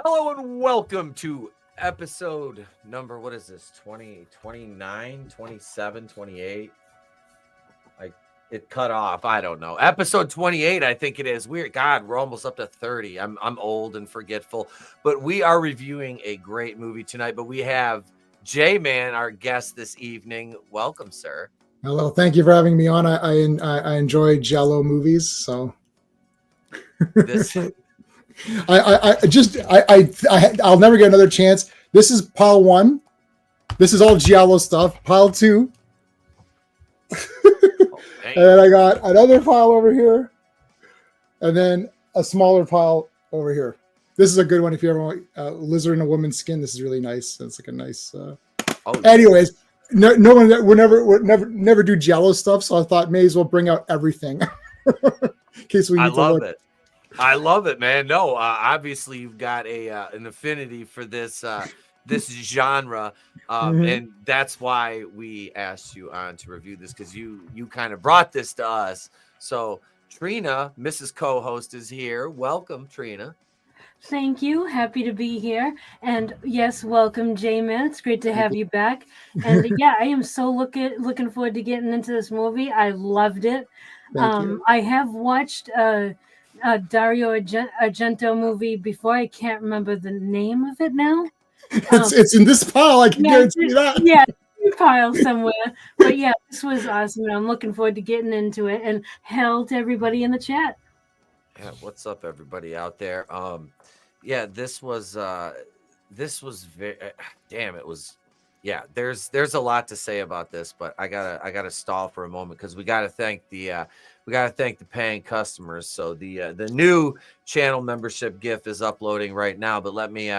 Hello and welcome to episode number, what is this, 20, 29, 27, 28? It cut off. I don't know. Episode 28, I think it is. Weird. God, we're almost up to 30. I'm old and forgetful. But we are reviewing a great movie tonight. But we have J-Man, our guest this evening. Welcome, sir. Hello. Thank you for having me on. I enjoy Giallo movies, so This I'll never get another chance. This is pile 1. This is all Giallo stuff. Pile 2. And then I got another pile over here, and then a smaller pile over here. This is a good one if you ever want a lizard in a woman's skin. This is really nice. It's like a nice. Anyways, no one. We're never do Giallo stuff, so I thought may as well bring out everything. In case we. I love it. I love it, man. No, obviously you've got an affinity for this this genre, and that's why we asked you on to review this, because you kind of brought this to us. So Trina, Mrs. Co-host, is here. Welcome, Trina. Thank you. Happy to be here. And yes, welcome, J-Man. It's great to have you back. And yeah, I am so looking forward to getting into this movie. I loved it. I have watched a Dario Argento movie before. I can't remember the name of it now. It's in this pile. I can guarantee you that. Yeah, pile somewhere. But yeah, this was awesome. And I'm looking forward to getting into it. And hell to everybody in the chat. Yeah, what's up, everybody out there? Yeah, this was very damn. It was. Yeah, there's a lot to say about this, but I gotta stall for a moment because we gotta thank the paying customers. So the new channel membership GIF is uploading right now. But let me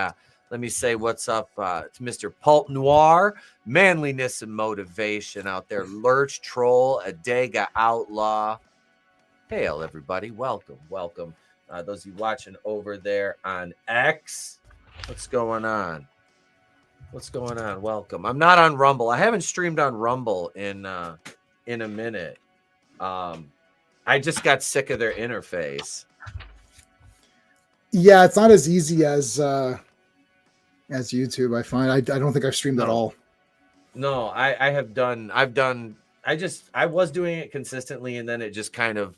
say what's up to Mr. Pulp Noir, manliness and motivation out there. Lurch Troll, Adega Outlaw. Hail, everybody. Welcome. Those of you watching over there on X, what's going on? Welcome. I'm not on Rumble. I haven't streamed on Rumble in a minute. I just got sick of their interface. Yeah, it's not as easy as YouTube. I find I don't think I've streamed at all. No, I was doing it consistently, and then it just kind of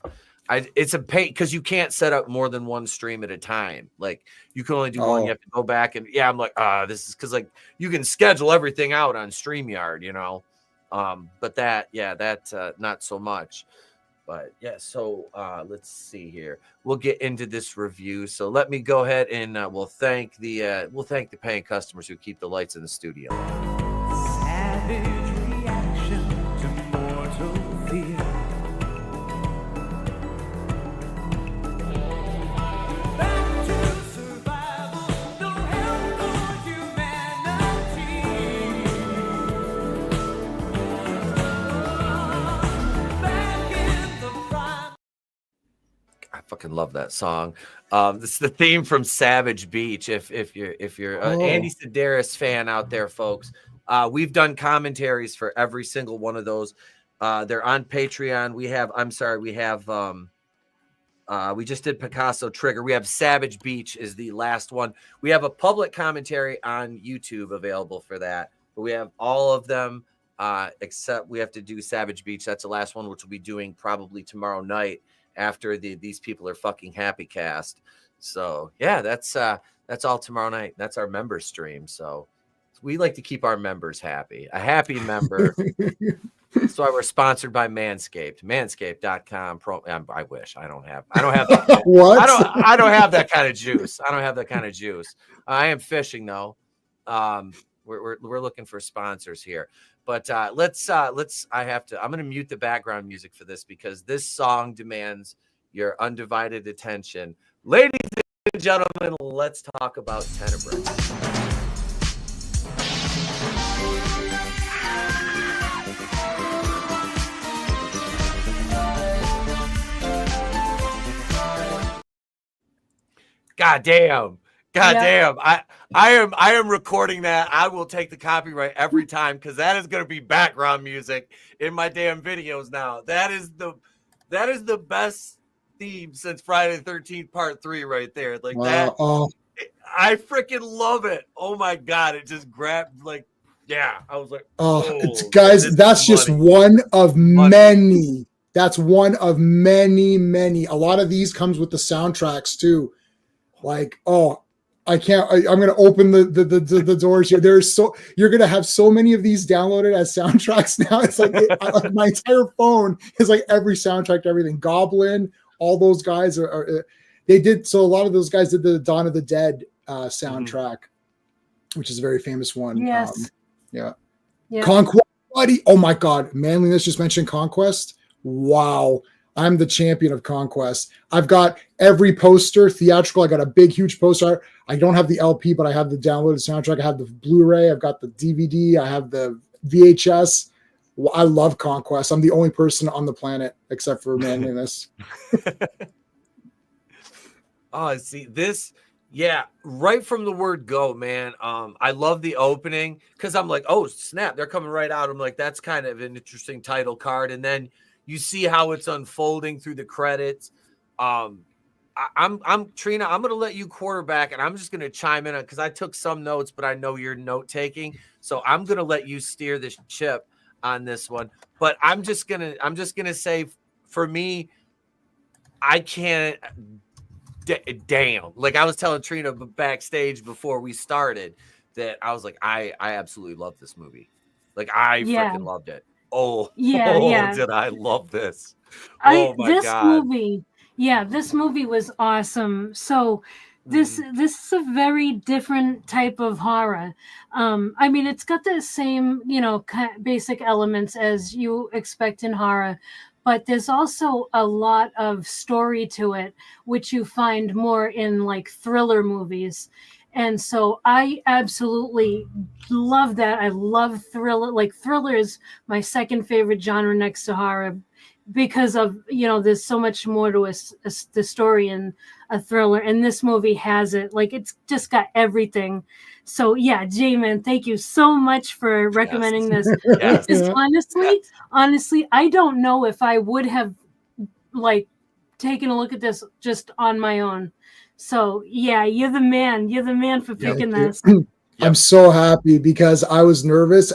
it's a pain because you can't set up more than one stream at a time. Like you can only do one. You have to go back and I'm like, this is because like you can schedule everything out on StreamYard, you know. But that not so much. But yeah, so let's see here. We'll get into this review. So let me go ahead and we'll thank the paying customers who keep the lights in the studio. Savage reaction to mortal fear. Back to survival, no help for humanity. Back in the prime. I fucking love that song. This is the theme from Savage Beach. If you're an Andy Sedaris fan out there, folks, we've done commentaries for every single one of those. They're on Patreon. We just did Picasso Trigger. We have Savage Beach is the last one. We have a public commentary on YouTube available for that. But we have all of them except we have to do Savage Beach. That's the last one, which we'll be doing probably tomorrow night after these people are fucking happy cast. So yeah, that's all tomorrow night. That's our member stream. So we like to keep our members happy. A happy member. That's why we're sponsored by Manscaped. Manscaped.com. I wish. I don't have that. What? I don't have that kind of juice. I am fishing though. We're looking for sponsors here. But I'm going to mute the background music for this because this song demands your undivided attention. Ladies and gentlemen, let's talk about Tenebrae. God damn. I am recording that. I will take the copyright every time because that is going to be background music in my damn videos now. That is the best theme since Friday the 13th Part 3 right there. Like that. I freaking love it. Oh my god, it just grabbed like, yeah. I was like, It's oh, guys, this that's is just money. one of Money. many. That's one of many. A lot of these comes with the soundtracks too. Like, oh, I can't. I'm gonna open the doors here. You're gonna have so many of these downloaded as soundtracks now. It's like, like my entire phone is like every soundtrack to everything. Goblin, all those guys are they did. So a lot of those guys did the Dawn of the Dead soundtrack, which is a very famous one. Yes. Yeah. Yeah. Conquest, buddy. Oh my God. Manliness just mentioned Conquest. Wow. I'm the champion of Conquest. I've got every poster, theatrical. I got a big, huge poster. I don't have the LP, but I have the downloaded soundtrack. I have the Blu-ray. I've got the DVD. I have the VHS. I love Conquest. I'm the only person on the planet except for Manliness. Oh, see this. Yeah, right from the word go, man. I love the opening because I'm like, oh snap, they're coming right out. I'm like, that's kind of an interesting title card, and then you see how it's unfolding through the credits. I'm Trina. I'm gonna let you quarterback, and I'm just gonna chime in because I took some notes, but I know you're note taking, so I'm gonna let you steer the ship on this one. But I'm just gonna say, for me, I can't. Damn, like I was telling Trina backstage before we started that I was like, I absolutely love this movie. Like I freaking loved it. Yeah. Did I love this? Oh my god. This movie was awesome. So this is a very different type of horror. I mean, it's got the same, basic elements as you expect in horror, but there's also a lot of story to it, which you find more in like thriller movies. And so I absolutely love that. I love thriller. Like thriller is my second favorite genre next to horror because of, there's so much more to the story in a thriller. And this movie has it. Like it's just got everything. So yeah, J-Man, thank you so much for recommending this. Yes. Because honestly, I don't know if I would have like taken a look at this just on my own. So yeah, you're the man. You're the man for picking this. I'm so happy because I was nervous.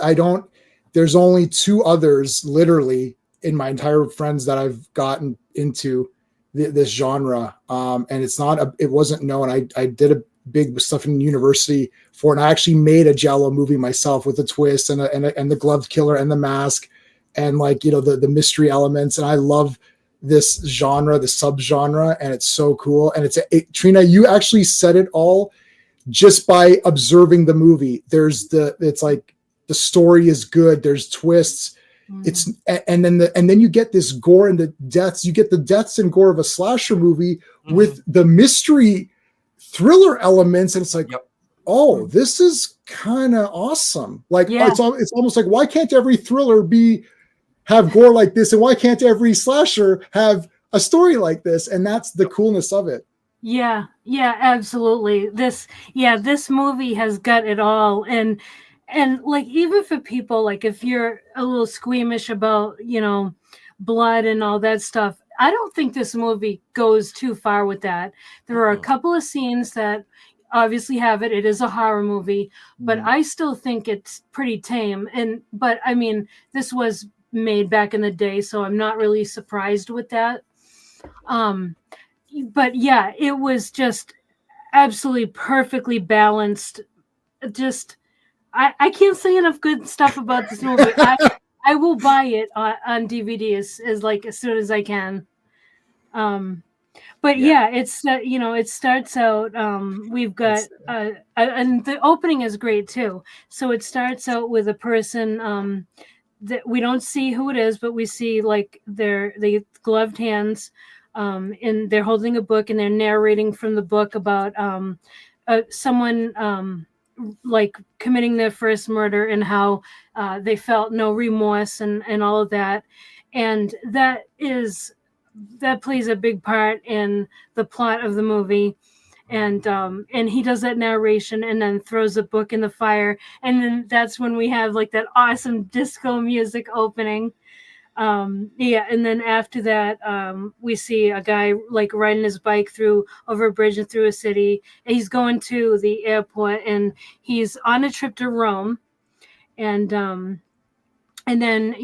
There's only two others literally in my entire friends that I've gotten into this genre. And it wasn't known. I did a big stuff in university for it. And I actually made a Giallo movie myself with a twist and the gloved killer and the mask and like, the mystery elements. And I love this genre, the subgenre, and it's so cool. And Trina, you actually said it all just by observing the movie. It's like the story is good. There's twists. And then you get this gore and the deaths. You get the deaths and gore of a slasher movie with the mystery thriller elements. And it's like, oh, this is kind of awesome. Like it's almost like, why can't every thriller have gore like this? And why can't every slasher have a story like this? And that's the coolness of it. Yeah, absolutely. This movie has got it all. And like, even for people, like if you're a little squeamish about, blood and all that stuff, I don't think this movie goes too far with that. There are a couple of scenes that obviously have it. It is a horror movie, but I still think it's pretty tame. But I mean, this was made back in the day, so I'm not really surprised with that. But yeah, it was just absolutely perfectly balanced. Just I can't say enough good stuff about this movie. I will buy it on DVD as soon as I can. But it's it starts out. We've got and the opening is great too. So it starts out with a person that we don't see who it is, but we see like the gloved hands, and they're holding a book and they're narrating from the book about someone like committing their first murder and how they felt no remorse and all of that. And that plays a big part in the plot of the movie. And he does that narration and then throws a book in the fire. And then that's when we have like that awesome disco music opening. Yeah, and then after that, we see a guy like riding his bike through over a bridge and through a city. And he's going to the airport, and he's on a trip to Rome. And then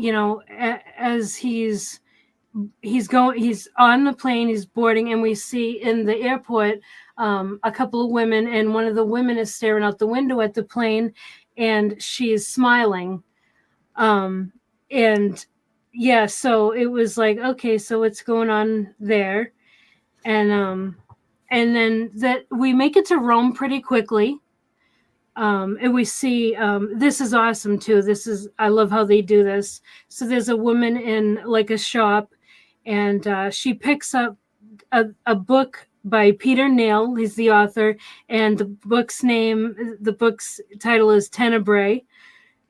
as he's on the plane, he's boarding, and we see in the airport a couple of women, and one of the women is staring out the window at the plane, and she's smiling. And yeah, so it was like, okay, so what's going on there? And then that we make it to Rome pretty quickly. And we see this is awesome too. I love how they do this. So there's a woman in like a shop, and she picks up a book by Peter Nail. He's the author, and the book's title is Tenebrae.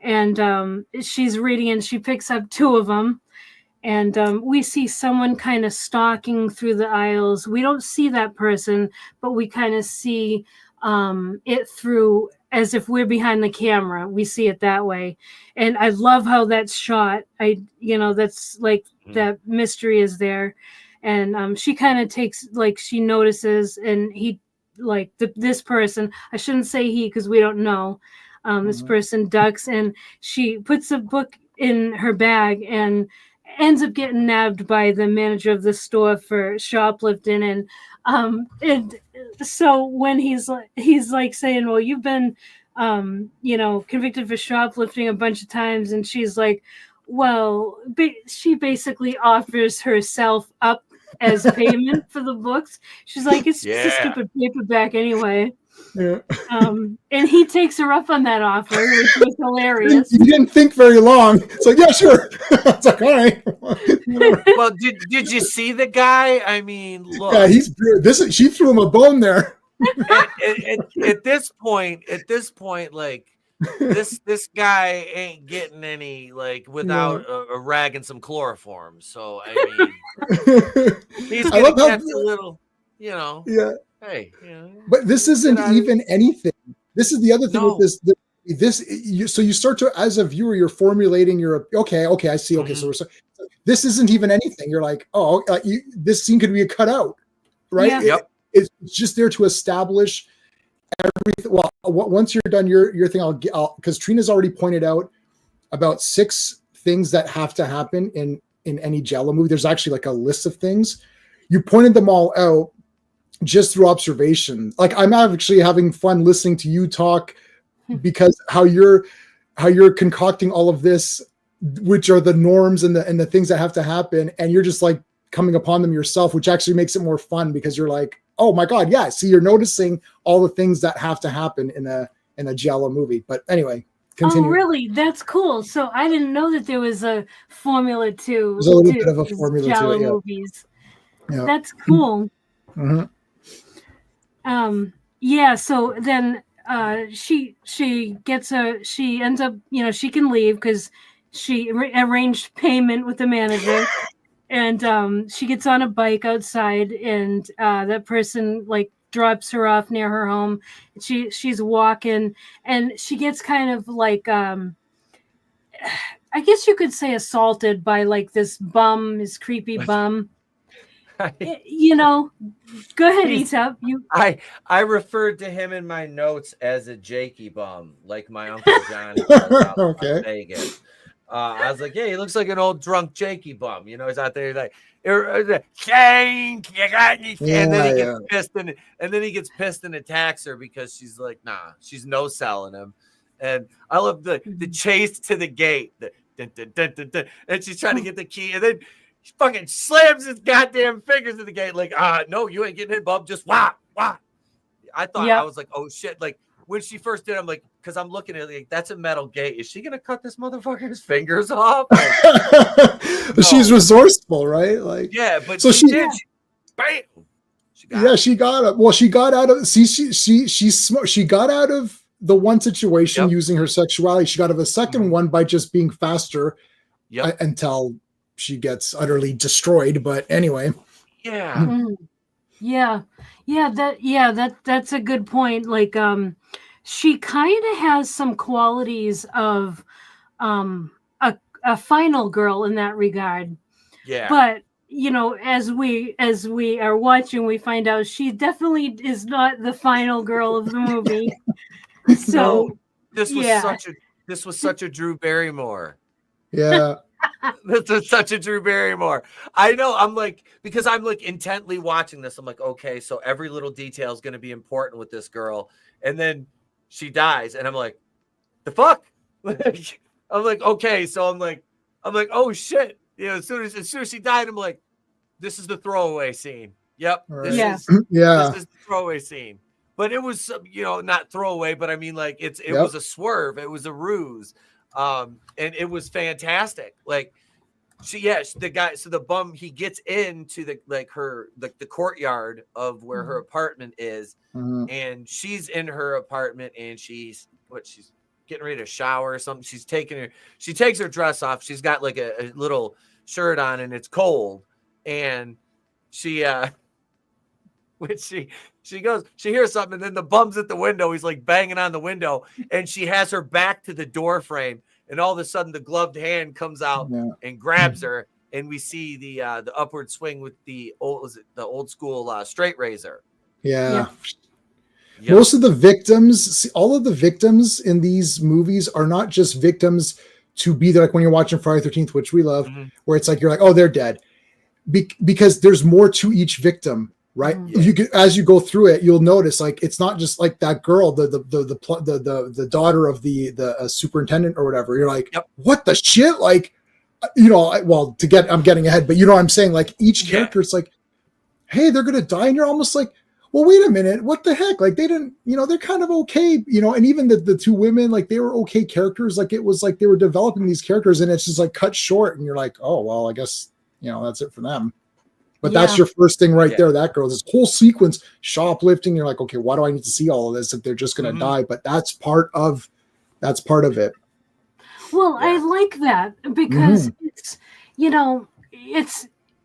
And she's reading, and she picks up two of them. And we see someone kind of stalking through the aisles. We don't see that person, but we kind of see it through as if we're behind the camera. We see it that way. And I love how that's shot. That's like that mystery is there. And she kind of takes, like, she notices, and he, like, this person, I shouldn't say he because we don't know. This person ducks, and she puts a book in her bag and ends up getting nabbed by the manager of the store for shoplifting. And so when he's like saying, well, you've been convicted for shoplifting a bunch of times, and she's like, well, she basically offers herself up as payment for the books. She's like, it's just a stupid paperback anyway. Yeah. And he takes her up on that offer, which was hilarious. You didn't think very long. It's like, yeah, sure. It's like, all right. Well, did you see the guy? I mean, look. Yeah, she threw him a bone there. At this point, like this guy ain't getting any, like, without a rag and some chloroform. So I mean, he's gonna catch a little, Yeah. Hey, but this isn't even anything. This is the other thing with this. So you start to, as a viewer, you're formulating your okay. I see. Okay, so this isn't even anything. You're like, oh, this scene could be a cutout, right? Yeah. It's just there to establish everything. Well, once you're done your thing, I'll because Trina's already pointed out about 6 things that have to happen in any Giallo movie. There's actually like a list of things. You pointed them all out just through observation. Like, I'm actually having fun listening to you talk, because how you're concocting all of this, which are the norms and the things that have to happen, and you're just like coming upon them yourself, which actually makes it more fun, because you're like, oh my god, yeah, see, you're noticing all the things that have to happen in a Giallo movie. But anyway, continue. Oh, really? That's cool. So I didn't know that there was a formula to There's a little bit of a formula Giallo to it, movies. Yeah. That's cool. Mm-hmm. Yeah, so then she ends up, she can leave because she arranged payment with the manager. And she gets on a bike outside, and that person like drops her off near her home. She's walking, and she gets kind of like I guess you could say assaulted by like this creepy bum. Go ahead, Etep. I referred to him in my notes as a Jakey bum, like my Uncle Johnny was out in Vegas. I was like, yeah, he looks like an old drunk Jakey bum. He's out there like, and then he gets pissed, and then he gets pissed and attacks her because she's like, nah, she's no selling him. And I love the chase to the gate, and she's trying to get the key, and then he fucking slams his goddamn fingers in the gate, like, no, you ain't getting it, bub. Just wah. I thought, I was like, oh shit. Like, when she first did, I'm like, because I'm looking at it, like, that's a metal gate. Is she gonna cut this motherfucker's fingers off? Like, she's resourceful, right? Like, yeah, but so she did. Bam. She got it. Well, she got out of. See, she got out of the one situation using her sexuality. She got out of the second one by just being faster. Until she gets utterly destroyed. But anyway. Yeah. That's a good point. Like, she kind of has some qualities of a final girl in that regard. Yeah. But as we are watching, we find out she definitely is not the final girl of the movie. So No, this was such a Drew Barrymore. Yeah. This is such a Drew Barrymore. I know. I'm like, because I'm like intently watching this. I'm like, okay, so every little detail is going to be important with this girl, and then she dies, and I'm like, the fuck? I'm like, okay, so I'm like, oh shit. As soon as she died, I'm like, this is the throwaway scene. Yep, this is the throwaway scene. But it was, not throwaway, but I mean, like, it was a swerve, it was a ruse, and it was fantastic. Like, the guy, so the bum, he gets into the courtyard of where her apartment is, and she's in her apartment, and she's getting ready to shower or something. She takes her dress off. She's got like a little shirt on, and it's cold, and she when she hears something, and then the bum's at the window. He's like banging on the window, and she has her back to the door frame, and all of a sudden the gloved hand comes out and grabs her, and we see the upward swing with the old school straight razor. Yeah. Yep. Most of the victims, all of the victims in these movies are not just victims to be there, like when you're watching Friday the 13th, which we love, where it's like you're like, oh, they're dead, because there's more to each victim. Right. As you go through it, you'll notice like it's not just like that girl, the daughter of the superintendent or whatever. You're like, what the shit? Like, I'm getting ahead, but you know what I'm saying? Like each character, it's like, hey, they're gonna die, and you're almost like, well, wait a minute, what the heck? Like they didn't, they're kind of okay, and even the two women, like they were okay characters. Like it was like they were developing these characters, and it's just like cut short, and you're like, oh well, I guess that's it for them. But that's your first thing right there. That girl, this whole sequence, shoplifting. You're like, okay, why do I need to see all of this if they're just going to die? But that's part of it. Well, I like that because it's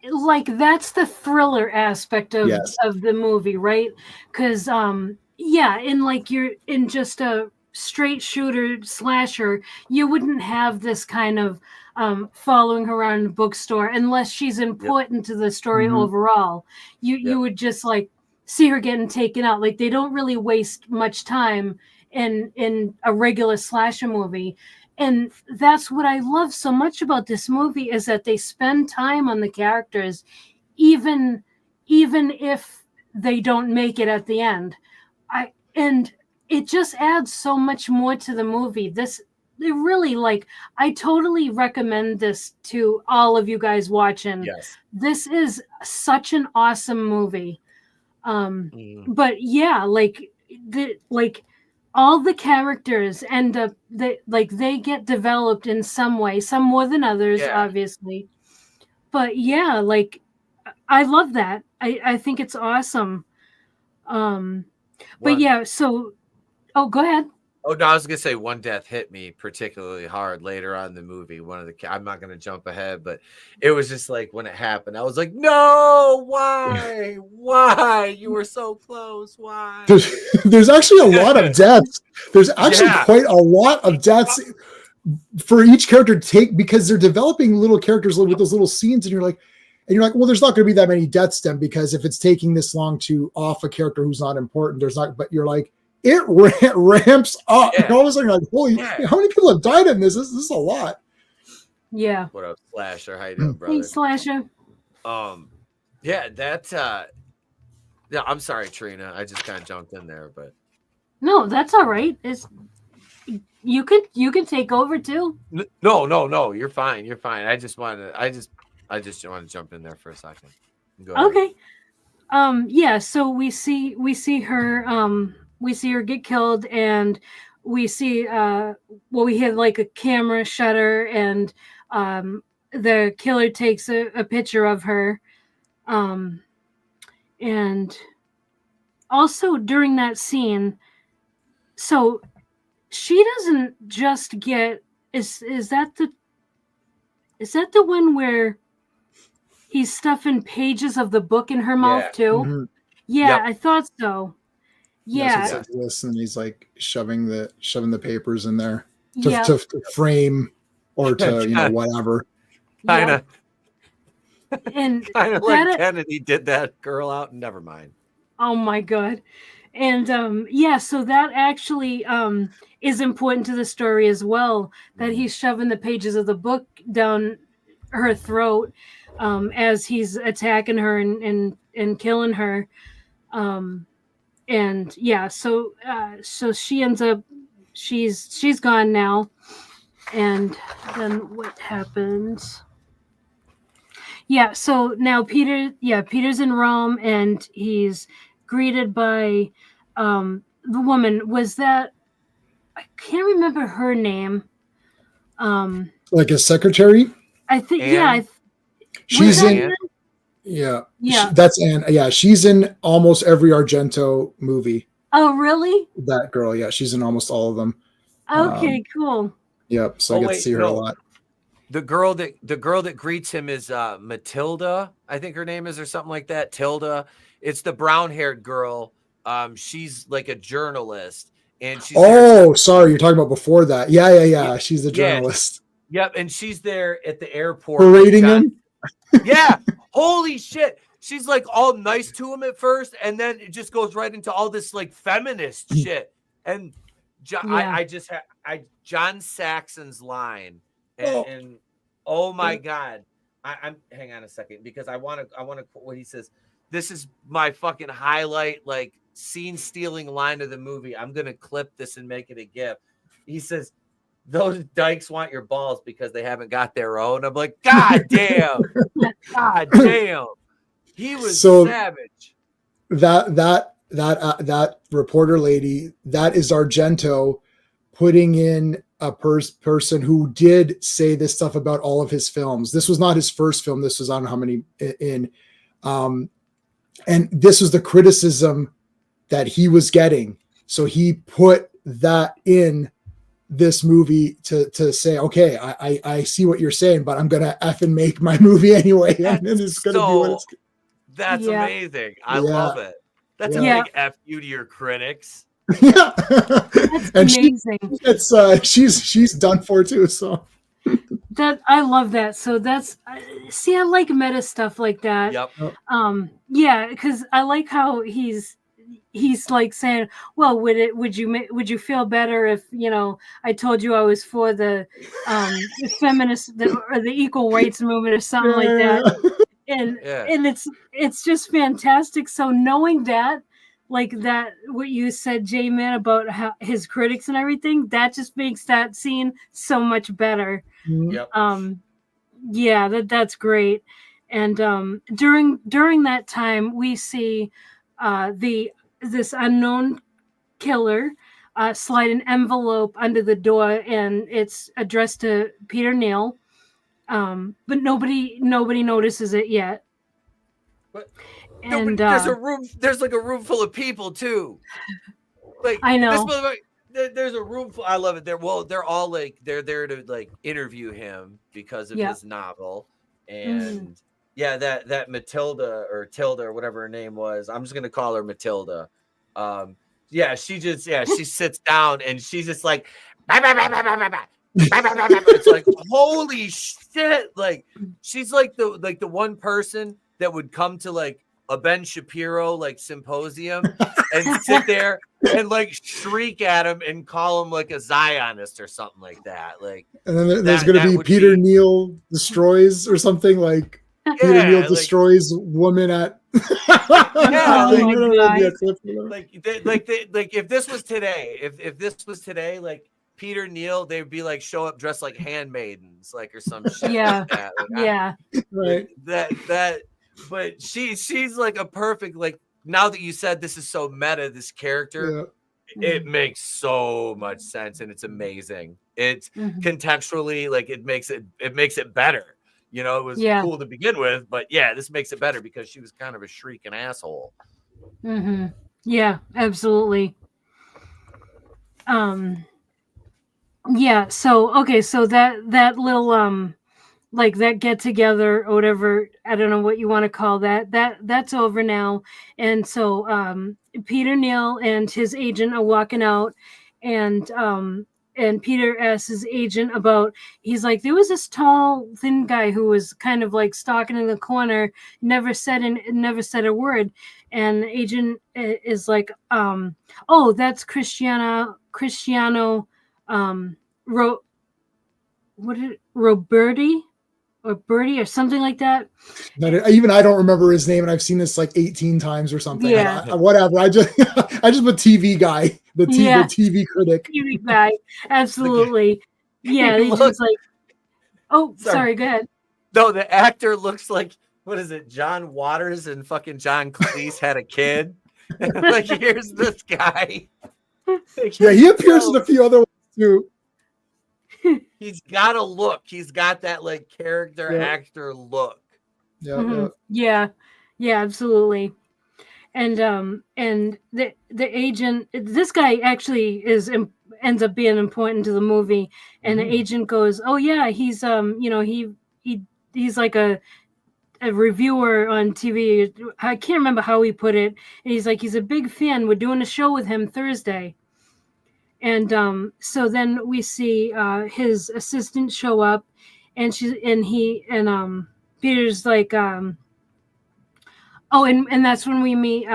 like that's the thriller aspect of the movie, right? Because in like you're in just a straight shooter slasher, you wouldn't have this kind of following her around the bookstore unless she's important to the story overall. You would just like see her getting taken out. Like they don't really waste much time in a regular slasher movie. And that's what I love so much about this movie is that they spend time on the characters, even if they don't make it at the end. And it just adds so much more to the movie. It really, like, I totally recommend this to all of you guys watching. Yes. This is such an awesome movie. But yeah, like all the characters end up they get developed in some way, some more than others, obviously. But yeah, like I love that. I think it's awesome. But yeah, so go ahead. Oh no, I was gonna say one death hit me particularly hard later on in the movie. I'm not gonna jump ahead, but it was just like when it happened, I was like, no, why? Why? You were so close. Why? There's actually a lot of deaths. There's actually quite a lot of deaths for each character to take because they're developing little characters with those little scenes, and you're like, well, there's not going to be that many deaths then because if it's taking this long to off a character who's not important, there's not. But you're like, it ramps up. And all of a sudden, you're like, holy, how many people have died in this? This is a lot. Yeah. What up, Slasher? How you doing, brother? Hey, Slasher. I'm sorry, Trina. I just kind of jumped in there, but no, that's all right. You can take over too. No. You're fine. I just want to jump in there for a second. Go ahead. Okay. So we see her. We see her get killed, and we see we have like a camera shutter, and the killer takes a picture of her, and also during that scene, so she doesn't just get is that the one where he's stuffing pages of the book in her mouth too? Yeah, I thought so. Yeah, this, and he's like shoving the papers in there to frame or to, whatever. Kind of. And Kind of like Kennedy did that girl out. Never mind. Oh my God. And so that actually is important to the story as well, that he's shoving the pages of the book down her throat as he's attacking her and killing her. So she ends up, she's gone now. And then what happens? Yeah, so now Peter's in Rome, and he's greeted by the woman. Was that, I can't remember her name. Like a secretary? I think Anne? She's in Anne? Yeah. That's Anne. Yeah, she's in almost every Argento movie. Oh, really? That girl, yeah, she's in almost all of them. Okay, cool. Yep, so I get to see her a lot. The girl that greets him is Matilda, I think her name is, or something like that. Tilda. It's the brown-haired girl. She's like a journalist, and she's sorry, you're talking about before that. Yeah. She's a journalist. Yep, and she's there at the airport parading him. Yeah, holy shit. She's like all nice to him at first, and then it just goes right into all this like feminist shit. And John Saxon's line. And oh my God, I'm hang on a second, because I want to what he says. This is my fucking highlight, like scene stealing line of the movie. I'm gonna clip this and make it a GIF. He says, "Those dykes want your balls because they haven't got their own." I'm like, God damn, God damn. He was savage. That reporter lady, that is Argento putting in a person who did say this stuff about all of his films. This was not his first film. This was, I don't know how many in. And this was the criticism that he was getting. So he put that in this movie to say, okay, I see what you're saying, but I'm going to effing make my movie anyway. And it's going to be what it's. That's amazing. I love it. That's a big F you to your critics. Yeah, that's amazing. She's done for too. So that, I love that. So that's, I like meta stuff like that. Yep. Because I like how he's like saying, well, would you feel better if I told you I was for the feminist or the equal rights movement or something like that. And it's just fantastic. So knowing that, like that, what you said, J-Man, about how his critics and everything, that just makes that scene so much better. Yep. That's great. And during that time, we see this unknown killer slide an envelope under the door, and it's addressed to Peter Neal. But nobody notices it yet. But and there's like a room full of people too. Like, I know. There's a room full. I love it. They're all like, they're there to like interview him because of his novel. And that Matilda or Tilda or whatever her name was, I'm just gonna call her Matilda. She sits down and she's just like, bah, bah, bah, bah, bah, bah, bah. It's like, holy shit. Like, she's like the one person that would come to like a Ben Shapiro like symposium and sit there and like shriek at him and call him like a Zionist or something like that. Like, and then there's going to be Peter Neal destroys or something, like Peter Neal destroys woman at. Like if this was today, if this was today, like Peter Neal, they'd be like, show up dressed like handmaidens, like, or some shit. Like that. Like, right. That. But she's like a perfect, like, now that you said this is so meta, this character, it makes so much sense and it's amazing. It's contextually, like, it makes it better. It was cool to begin with, but this makes it better because she was kind of a shrieking asshole. Mm-hmm. Yeah, absolutely. So that little like that get together or whatever, I don't know what you want to call that's over now. And so Peter Neal and his agent are walking out, and Peter asks his agent about, he's like, there was this tall, thin guy who was kind of like stalking in the corner, never said a word. And the agent is like, oh, that's Cristiano, Roberti or Bertie or something like that. Even I don't remember his name, and I've seen this like 18 times or something. Yeah. Whatever. I just put TV guy, the TV critic. TV guy, absolutely. Yeah, they just like. Oh, sorry. Go ahead. No, the actor looks like, what is it? John Waters and fucking John Cleese had a kid. Like, here's this guy. Yeah, he appears in a few other ones too. He's got a look. He's got that like character actor look. Yeah, absolutely. And the agent, this guy actually ends up being important to the movie. And the agent goes, "Oh yeah, he's he's like a reviewer on TV. I can't remember how he put it. And he's like, he's a big fan. We're doing a show with him Thursday." And so then we see his assistant show up, and Peter's like, oh, and that's when we meet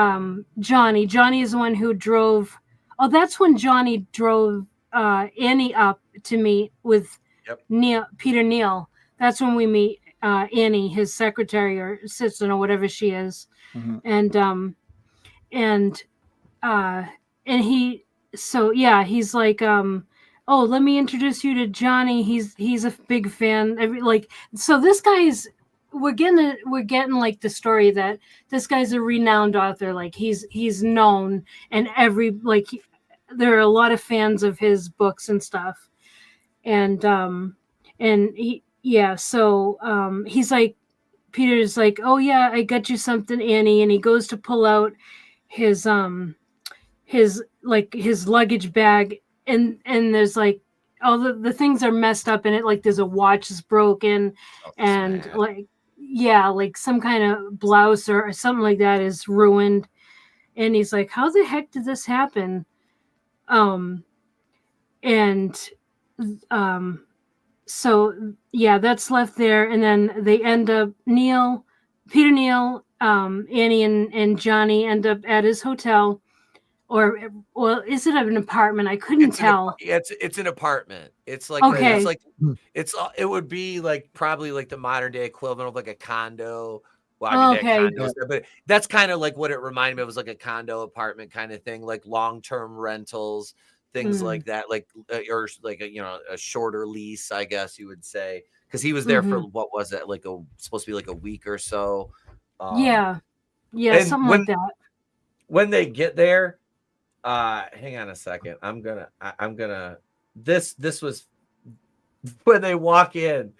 Johnny. Johnny is the one who drove. Oh, that's when Johnny drove Annie up to meet with Peter Neal. That's when we meet Annie, his secretary or assistant or whatever she is, and he. So yeah, he's like, oh, let me introduce you to Johnny. He's a big fan. So this guy's, we're getting like the story that this guy's a renowned author. Like he's known, and there are a lot of fans of his books and stuff. And so he's like, Peter's like, oh yeah, I got you something, Annie, and he goes to pull out his luggage bag, and there's like all the things are messed up in it, like there's a watch is broken, and like some kind of blouse or something like that is ruined, and he's like, how the heck did this happen? So yeah, that's left there, and then they end up Peter Neal, Annie and Johnny end up at his hotel. Or is it an apartment? I couldn't tell. It's an apartment. It's like it would be like probably like the modern day equivalent of like a condo. Well, I mean, condos, but that's kind of like what it reminded me of. It was like a condo apartment kind of thing, like long-term rentals, things like that, like or like a shorter lease, I guess you would say, because he was there for what was it, like supposed to be like a week or so. Yeah, something like that. When they get there. Hang on a second. I'm gonna this was when they walk in,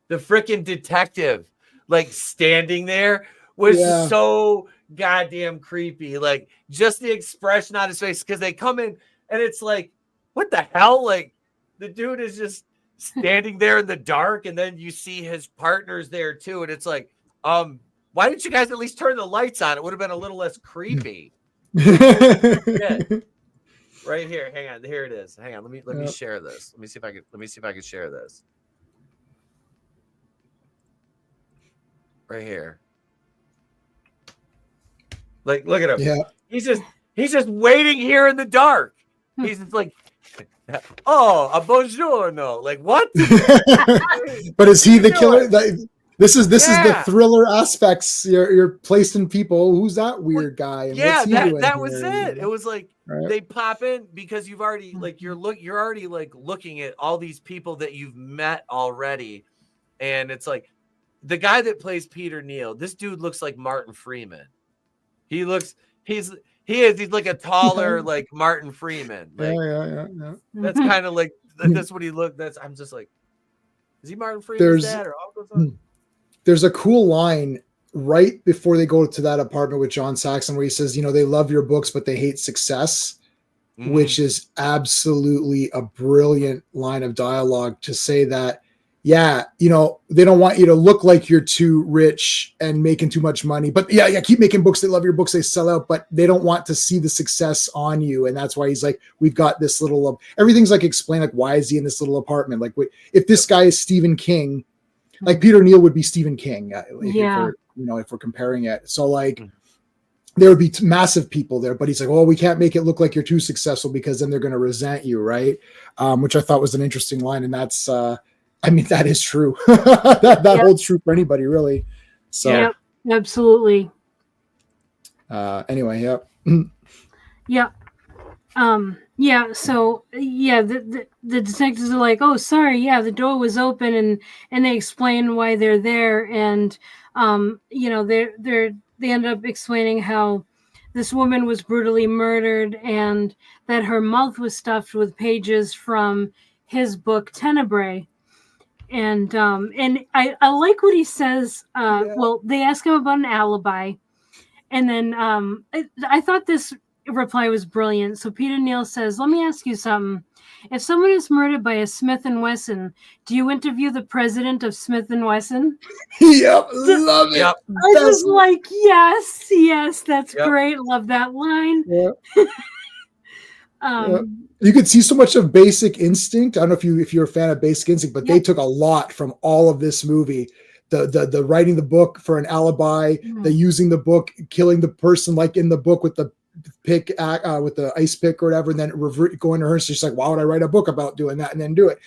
the freaking detective like standing there was so goddamn creepy. Like just the expression on his face, because they come in and it's like, what the hell? Like the dude is just standing there in the dark, and then you see his partners there too, and it's like, why didn't you guys at least turn the lights on? It would have been a little less creepy. Right here, hang on. Here it is. Hang on. Let me share this. Let me see if I can share this. Right here. Like, look at him. Yeah. He's just waiting here in the dark. He's just like, oh, a buongiorno. Like, what? But is he the killer? This is the thriller aspects. You're placing people. Who's that weird guy? And that was it. It was like they pop in because you've already like you're already like looking at all these people that you've met already, and it's like the guy that plays Peter Neal. This dude looks like Martin Freeman. He's like a taller like Martin Freeman. Like, yeah. That's kind of like that's what he looked. I'm just like, is he Martin Freeman's dad or uncle? There's a cool line right before they go to that apartment with John Saxon where he says, they love your books, but they hate success, which is absolutely a brilliant line of dialogue to say that yeah, they don't want you to look like you're too rich and making too much money. But yeah, keep making books. They love your books. They sell out, but they don't want to see the success on you. And that's why he's like, we've got this little, everything's like explained, like, why is he in this little apartment? Like, if this guy is Stephen King, like Peter Neal would be Stephen King, if we're comparing it. So like, there would be massive people there, but he's like, well, we can't make it look like you're too successful because then they're going to resent you. Right. Which I thought was an interesting line. And that's, that is true. that holds true for anybody, really. So, yep, absolutely. Anyway, yep. Yeah. So the detectives are like, oh, sorry. Yeah, the door was open, and they explain why they're there, and they end up explaining how this woman was brutally murdered, and that her mouth was stuffed with pages from his book Tenebrae. And I like what he says. Well, they ask him about an alibi, and then I thought this reply was brilliant. So Peter Neal says, "Let me ask you something. If someone is murdered by a Smith & Wesson, do you interview the president of Smith & Wesson?" Yep, love it. Yep. I was like, yes, that's great. Love that line. Yep. You could see so much of Basic Instinct. I don't know if you're a fan of Basic Instinct, but they took a lot from all of this movie. The writing the book for an alibi, the using the book, killing the person like in the book with the pick, with the ice pick or whatever, and then going to her. So she's like, why would I write a book about doing that and then do it?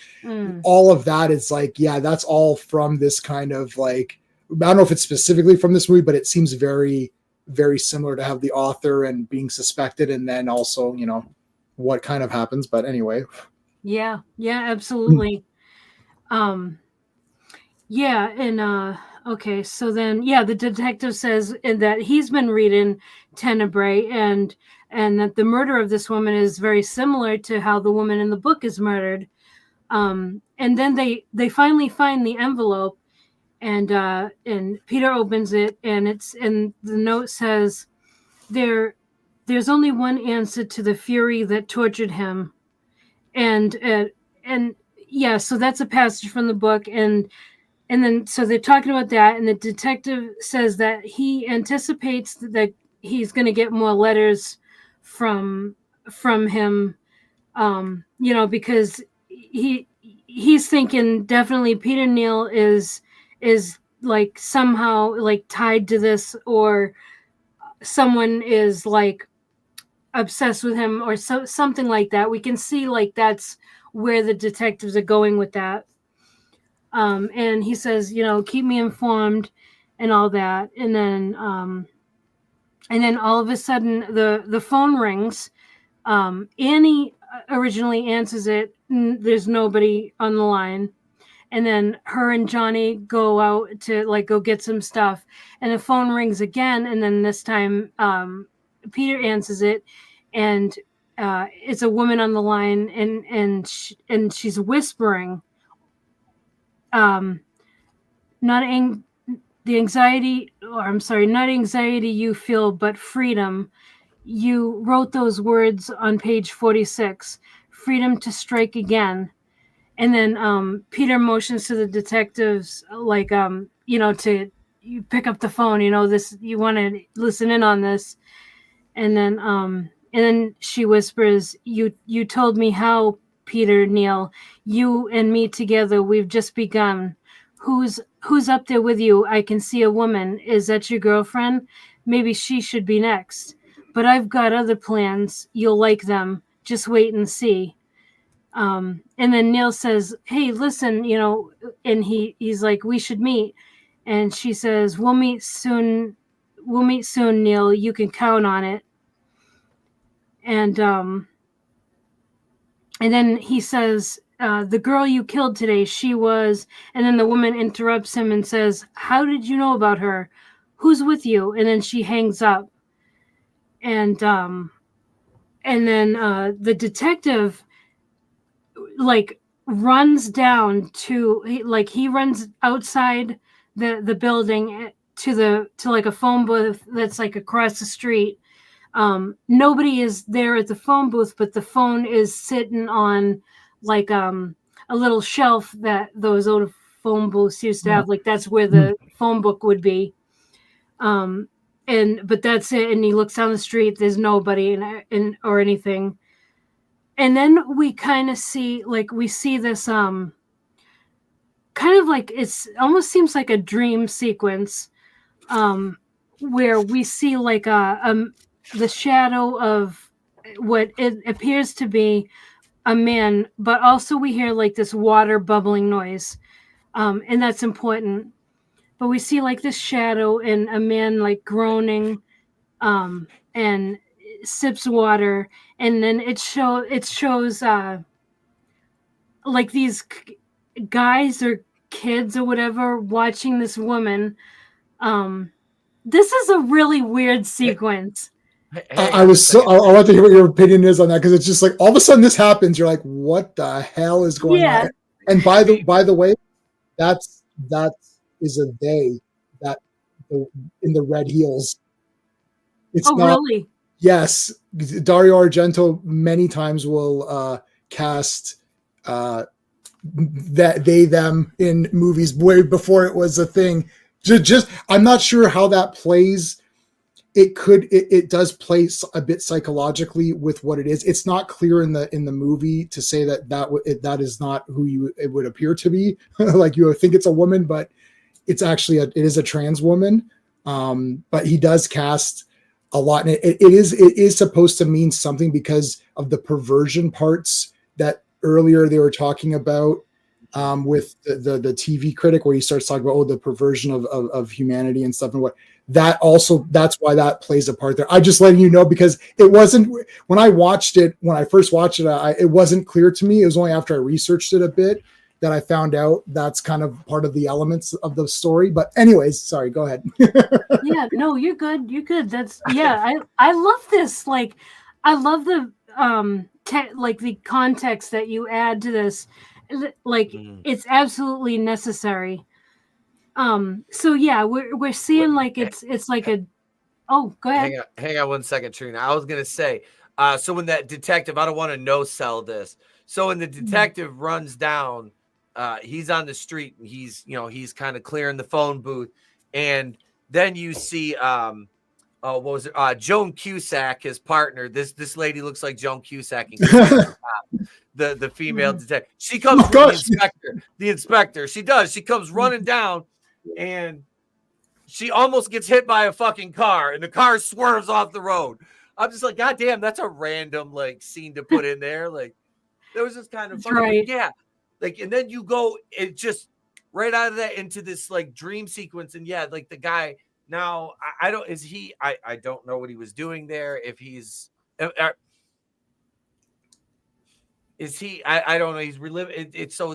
All of that is like, that's all from this kind of like, I don't know if it's specifically from this movie, but it seems very, very similar to have the author and being suspected, and then also, what kind of happens. But anyway. Yeah, absolutely. Okay, so then the detective says that he's been reading Tenebrae, and that the murder of this woman is very similar to how the woman in the book is murdered. And then they finally find the envelope, and Peter opens it, and the note says, there's only one answer to the fury that tortured him. And so that's a passage from the book, and then so they're talking about that, and the detective says that he anticipates that he's going to get more letters from him, because he's thinking definitely Peter Neal is like somehow like tied to this, or someone is like obsessed with him, or something like that. We can see like that's where the detectives are going with that. And he says, keep me informed and all that. And then all of a sudden the phone rings. Annie originally answers it. There's nobody on the line. And then her and Johnny go out to like go get some stuff, and the phone rings again. And then this time Peter answers it, and it's a woman on the line, and she's whispering. Not anxiety you feel, but freedom. You wrote those words on page 46, freedom to strike again. And then Peter motions to the detectives, like, to you pick up the phone, this, you want to listen in on this. And then she whispers, you told me how, Peter Neal, you and me together, we've just begun. Who's up there with you? I can see a woman. Is that your girlfriend? Maybe she should be next. But I've got other plans. You'll like them. Just wait and see. And then Neal says, hey, listen, and he's like, we should meet. And she says, we'll meet soon, Neal. You can count on it. And then he says, the girl you killed today, she was, and then the woman interrupts him and says, how did you know about her? Who's with you? And then she hangs up. And then the detective like runs down to, like, he runs outside the building to like a phone booth that's like across the street. Nobody is there at the phone booth, but the phone is sitting on like a little shelf that those old phone booths used to have. Like that's where the phone book would be. But that's it. And he looks down the street. There's nobody or anything. And then we kind of see this kind of like it's almost seems like a dream sequence, where we see like the shadow of what it appears to be a man, but also we hear like this water bubbling noise, and that's important. But we see like this shadow and a man like groaning, and sips water, and then it shows like these guys or kids or whatever watching this woman. This is a really weird sequence. I want to hear what your opinion is on that, because it's just like all of a sudden this happens. You're like, what the hell is going on? And by the way, that is a they that in the red heels. It's not, really? Yes, Dario Argento many times will cast that they them in movies way before it was a thing. Just I'm not sure how that plays. It does play a bit psychologically with what it is. It's not clear in the movie to say that is not who it would appear to be. Like you think it's a woman, but it's actually it is a trans woman. But he does cast a lot, and it is supposed to mean something because of the perversion parts that earlier they were talking about with the TV critic, where he starts talking about the perversion of humanity and stuff, and what that also, that's why that plays a part there. I'm just letting you know, because it wasn't when I first watched it, it wasn't clear to me. It was only after I researched it a bit that I found out that's kind of part of the elements of the story. But anyways, sorry, go ahead. Yeah, no, you're good. You're good. I love this. Like, I love the the context that you add to this. Like, it's absolutely necessary. So yeah, we're seeing like it's like a. Oh, go ahead. Hang on 1 second, Trina. I was gonna say, so when that detective, I don't want to no sell this. So when the detective runs down, he's on the street and he's kind of clearing the phone booth, and then you see what was it? Joan Cusack, his partner. This lady looks like Joan Cusack. The female detective. She comes the inspector. She does. She comes running down, and she almost gets hit by a fucking car, and the car swerves off the road. I'm just like, God damn, that's a random like scene to put in there. Like, that was just kind of funny. Right. Yeah. Like, and then you go, it just right out of that into this like dream sequence. And yeah, like the guy now, I don't know what he was doing there. If he's, is he, I don't know. He's reliving it. So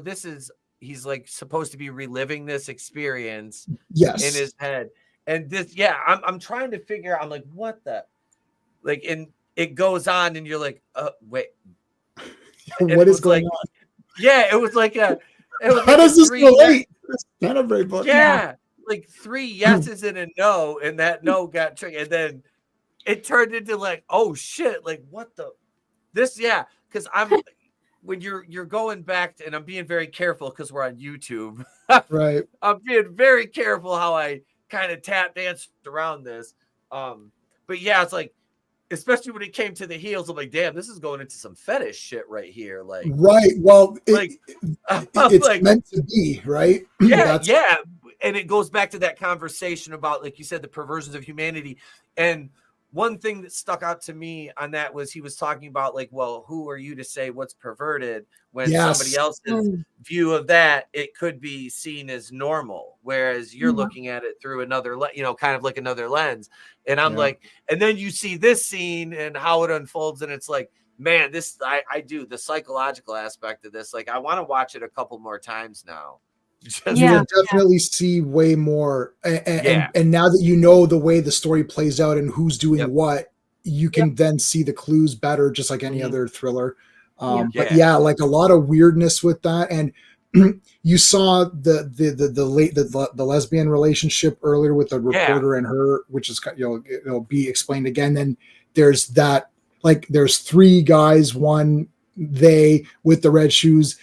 he's like supposed to be reliving this experience in his head. And this, yeah, I'm trying to figure out, I'm like, what the, like, and it goes on and you're like, wait, what is going on? Yeah, it was like how does this relate? Tenebrae book. Yeah, like 3 yeses and a no, and that no got triggered, and then it turned into like, oh shit, like what the this? Yeah, because when you're going back to, and I'm being very careful because we're on YouTube, right? I'm being very careful how I kind of tap danced around this, but yeah, it's like, especially when it came to the heels, I'm like, damn, this is going into some fetish shit right here. Like, right. Well, it's like, meant to be, right? Yeah, yeah. And it goes back to that conversation about, like you said, the perversions of humanity. And one thing that stuck out to me on that was he was talking about, like, well, who are you to say what's perverted when somebody else's view of that, it could be seen as normal, whereas you're looking at it through another, kind of like another lens. And I'm like, and then you see this scene and how it unfolds, and it's like, man, this I do the psychological aspect of this. Like, I want to watch it a couple more times now. You will definitely see way more, and now that you know the way the story plays out and who's doing what, you can then see the clues better, just like any other thriller. But yeah, like a lot of weirdness with that, and you saw the lesbian relationship earlier with the reporter and her, which is it'll be explained again. Then there's that, like there's 3 guys, one they with the red shoes.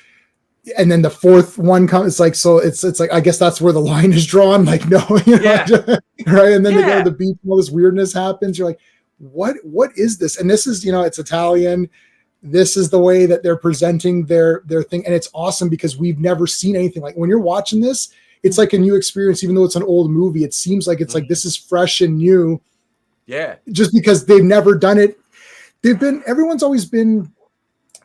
and then the fourth one comes. It's like, so it's like, I guess that's where the line is drawn. Like, no, right. And then they go to the beach and all this weirdness happens. You're like, what is this? And this is, it's Italian. This is the way that they're presenting their thing. And it's awesome because we've never seen anything like, when you're watching this, it's like a new experience, even though it's an old movie. It seems like it's like, this is fresh and new. Yeah. Just because they've never done it. Everyone's always been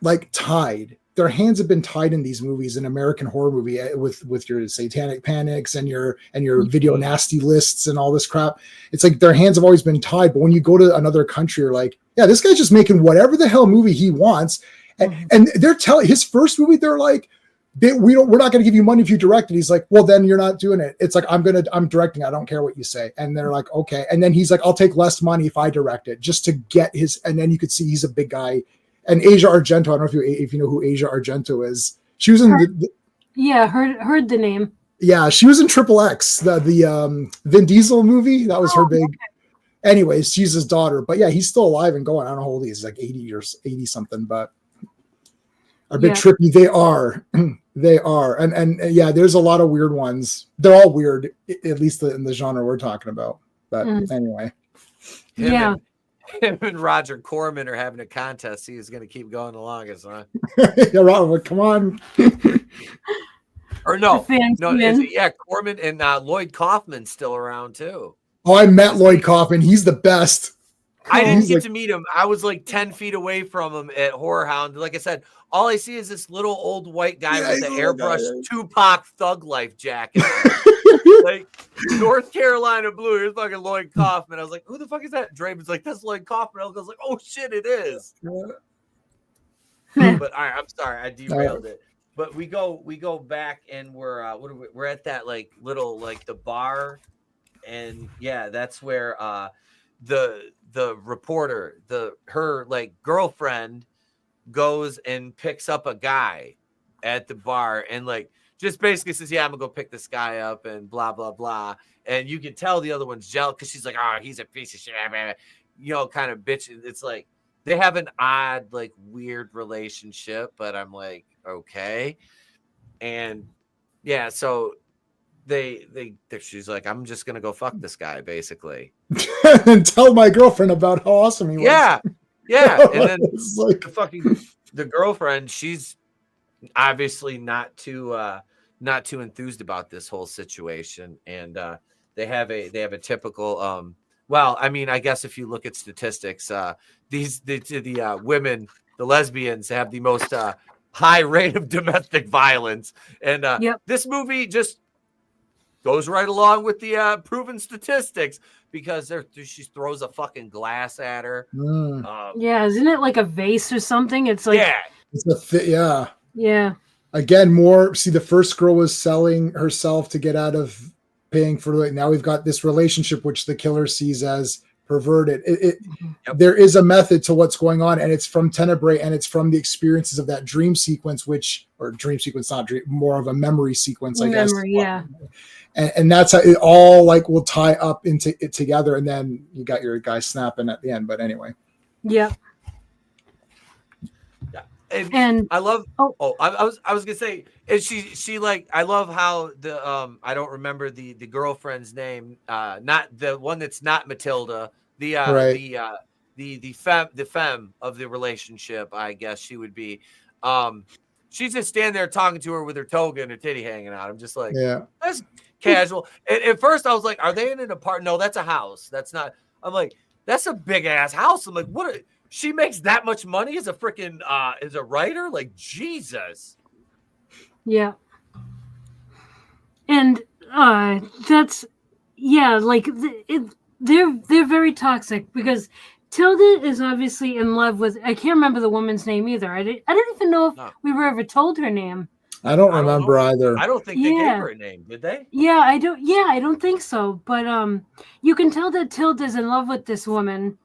like tied. Their hands have been tied in these movies, in American horror movie, with your satanic panics and your video nasty lists and all this crap. It's like their hands have always been tied. But when you go to another country, you're like, yeah, this guy's just making whatever the hell movie he wants. And they're telling his first movie, they're like, we're not going to give you money if you direct it. He's like, well, then you're not doing it. It's like, I'm directing. I don't care what you say. And they're like, okay. And then he's like, I'll take less money if I direct it, just to get his. And then you could see he's a big guy. And Asia Argento, I don't know if you know who Asia Argento is. She was in heard the name. Yeah, she was in Triple X, the Vin Diesel movie. That was her big. Okay. Anyways, she's his daughter. But yeah, he's still alive and going. I don't know how old he is. He's like 80 or 80 something, but a bit trippy. They are. They are. And yeah, there's a lot of weird ones. They're all weird, at least in the genre we're talking about. But anyway. Him and Roger Corman are having a contest. He is going to keep going the longest, huh? Yeah, Roger, come on. Or no, Corman and Lloyd Kaufman's still around too. Oh, I met Lloyd Kaufman. He's the best. I didn't get to meet him. I was like 10 feet away from him at Horror Hound. Like I said, all I see is this little old white guy with the airbrush Tupac Thug Life jacket. Like North Carolina blue. Here's fucking Lloyd Kaufman. I was like, who the fuck is that? Draven's like, that's Lloyd Kaufman. I was like, oh shit, it is. But all right, I'm sorry, I derailed it. But we go back and we're at that like little like the bar, and yeah, that's where the reporter, her like girlfriend goes and picks up a guy at the bar and like just basically says, yeah, I'm gonna go pick this guy up and blah blah blah. And you can tell the other one's jealous because she's like, oh, he's a piece of shit, man. Kind of bitching. It's like they have an odd, like weird relationship, but I'm like, okay. And yeah, so she's like, I'm just gonna go fuck this guy, basically. And tell my girlfriend about how awesome he was. Yeah. And then like the girlfriend, she's obviously not too enthused about this whole situation. And they have a typical well, I mean, I guess if you look at statistics, the women, the lesbians have the most high rate of domestic violence. And this movie just goes right along with the proven statistics because she throws a fucking glass at her. Isn't it like a vase or something? It's like yeah. Again, the first girl was selling herself to get out of paying for it. Now we've got this relationship which the killer sees as perverted. There is a method to what's going on, and it's from Tenebrae, and it's from the experiences of that dream sequence, more of a memory sequence, I guess. And that's how it all like will tie up into it together, and then you got your guy snapping at the end. But anyway, and I love. I was gonna say, and she like I love how the I don't remember the girlfriend's name, not the one that's not Matilda, the femme of the relationship, I guess she would be. She's just standing there talking to her with her toga and her titty hanging out. I'm just like, that's casual. And at first I was like, are they in an apartment? No, that's a house. That's not. I'm like, that's a big ass house. I'm like, what? She makes that much money as a freaking as a writer? Like, Jesus. Yeah. And that's like they're very toxic because Tilda is obviously in love with, I can't remember the woman's name either. I didn't even know if we were ever told her name. I don't remember either. I don't think they gave her a name, did they? Yeah, I don't think so. But you can tell that Tilda's in love with this woman.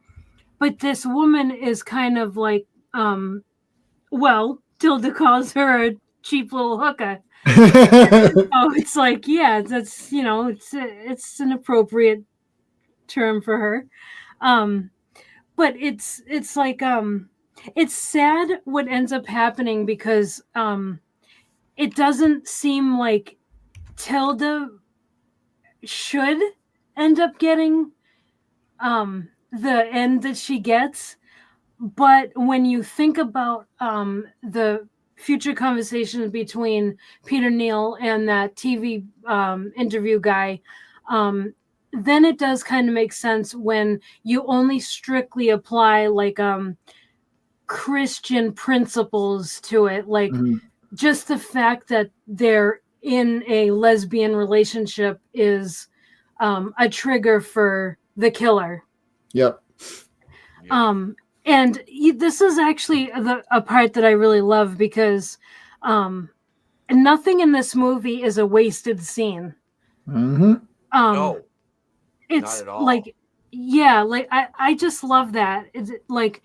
But this woman is kind of like, Tilda calls her a cheap little hooker. So it's like, that's, it's an appropriate term for her. But it's like, it's sad what ends up happening because it doesn't seem like Tilda should end up getting the end that she gets. But when you think about the future conversations between Peter Neal and that TV interview guy, then it does kind of make sense when you only strictly apply like Christian principles to it, like just the fact that they're in a lesbian relationship is a trigger for the killer. Yep. And this is actually a part that I really love because nothing in this movie is a wasted scene. No, it's not at all. like, yeah, like I just love that. It's like,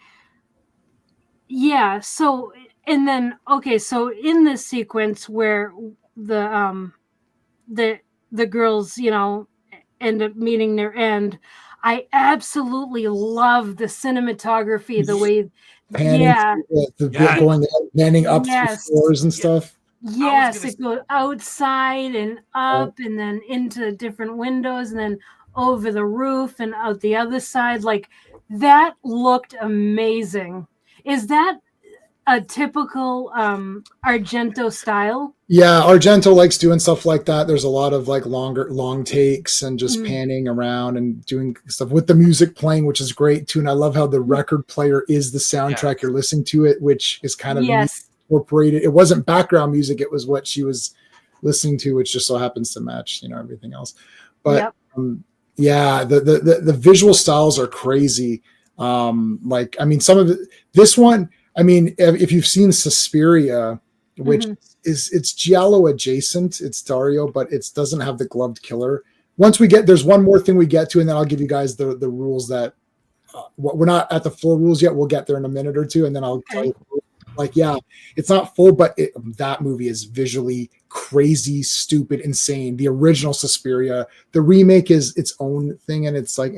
yeah. So, and then, okay, so in this sequence where the girls, you know, end up meeting their end, I absolutely love the cinematography, the way, going panning up through floors and stuff. Yes, it goes outside and up and then into different windows and then over the roof and out the other side. Like, that looked amazing. Is that a typical Argento style? Yeah, Argento likes doing stuff like that. There's a lot of like long takes and just panning around and doing stuff with the music playing, which is great too. And I love how the record player is the soundtrack. You're listening to it, which is kind of incorporated. It wasn't background music. It was what she was listening to, which just so happens to match, you know, everything else. But the visual styles are crazy. Like, I mean, some of it, this one, I mean, if you've seen Suspiria, which it's Giallo adjacent, it's Dario, but it doesn't have the gloved killer. Once we get, there's one more thing we get to, and then I'll give you guys the rules that we're not at the full rules yet. We'll get there in a minute or two, and then I'll tell you, like, yeah, it's not full, but that movie is visually crazy, stupid, insane. The original Suspiria, the remake is its own thing, and it's like,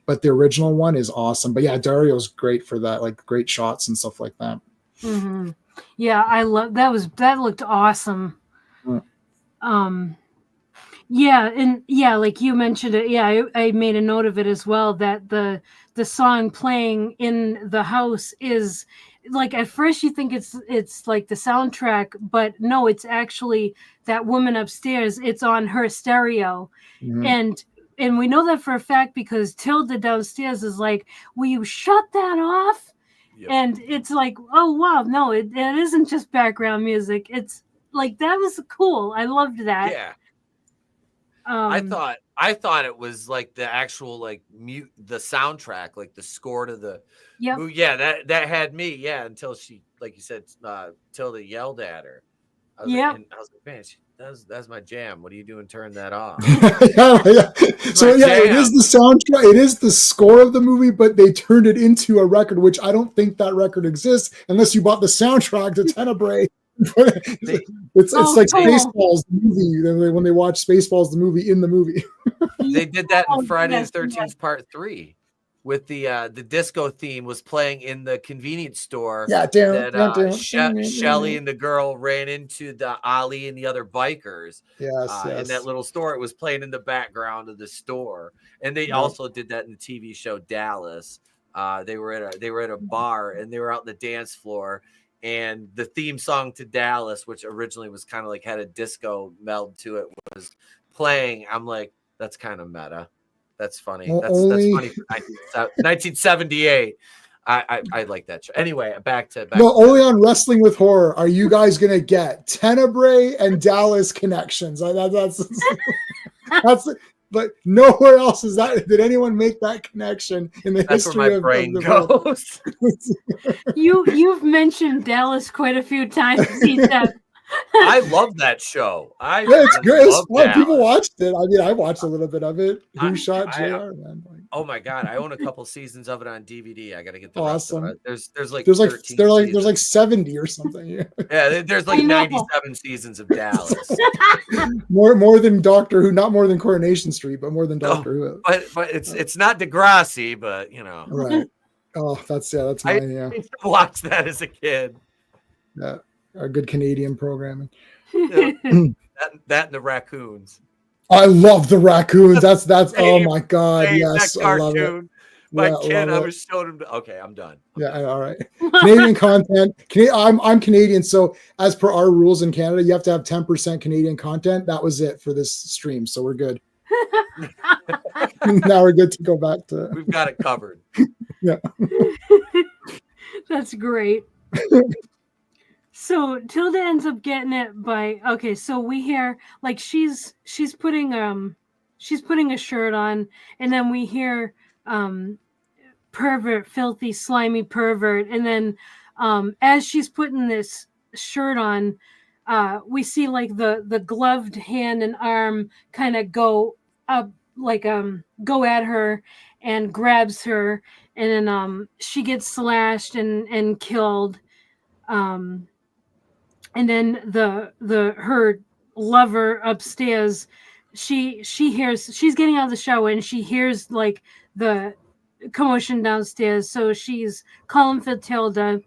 but the original one is awesome. But yeah, Dario's great for that, like great shots and stuff like that. Yeah, I love that looked awesome. Yeah, and yeah, like you mentioned it. Yeah, I made a note of it as well, that the song playing in the house is like, at first you think it's like the soundtrack, but no, it's actually that woman upstairs. It's on her stereo, and we know that for a fact because Tilda downstairs is like, will you shut that off? Yep. And it's like, oh, wow, no, it isn't just background music. It's like, that was cool. I loved that. Yeah. I thought it was like the actual, like, the soundtrack, like the score to the movie. Yeah, that had me. Yeah, until she, like you said, Tilda yelled at her. I was like, man, that's my jam. What are you doing? Turn that off. So it is the soundtrack. It is the score of the movie, but they turned it into a record, which I don't think that record exists unless you bought the soundtrack to Tenebrae. It's like Spaceballs the movie. When they watch Spaceballs the movie in the movie, they did that in Friday the 13th Part 3. With the disco theme was playing in the convenience store. Yeah, Shelly and the girl ran into the Ali and the other bikers. In that little store. It was playing in the background of the store, and they also did that in the TV show Dallas. They were at a bar, and they were out on the dance floor, and the theme song to Dallas, which originally was kind of like had a disco meld to it, was playing. I'm like, that's kind of meta. That's funny. That's funny. 1978. I like that show. Anyway, back to only on Wrestling with Horror are you guys gonna get Tenebrae and Dallas connections. That's but nowhere else is that. Did anyone make that connection in the history where my brain goes? You've mentioned Dallas quite a few times, Etep. I love that show. It's good. It's fun. People watched it. I mean, I watched a little bit of it. Who shot JR? Oh my god, I own a couple seasons of it on DVD. I got to get the awesome. Rest of it. There's like 70 or something. Yeah, there's like 97 seasons of Dallas. more than Doctor Who, not more than Coronation Street, but more than Doctor Who. But it's not Degrassi, but you know. Right. Oh, that's mine. Yeah. I watched that as a kid. Yeah. Good Canadian programming. Yeah. That and the raccoons. I love the raccoons. That's oh Same, my god, same, yes, that I love it. cartoon. My Yeah, kid, love I it. was showing him. Okay, I'm done. Yeah, all right. Canadian content. I'm Canadian, so as per our rules in Canada, you have to have 10% Canadian content. That was it for this stream, so we're good. Now we're good to go back to. We've got it covered. Yeah. That's great. So Tilda ends up getting it by so we hear like she's putting a shirt on, and then we hear pervert, filthy, slimy pervert, and then as she's putting this shirt on, we see like the gloved hand and arm kind of go up, like go at her and grabs her, and then she gets slashed and killed. And then her lover upstairs, she hears, she's getting out of the shower and she hears like the commotion downstairs, so she's calling for Tilda,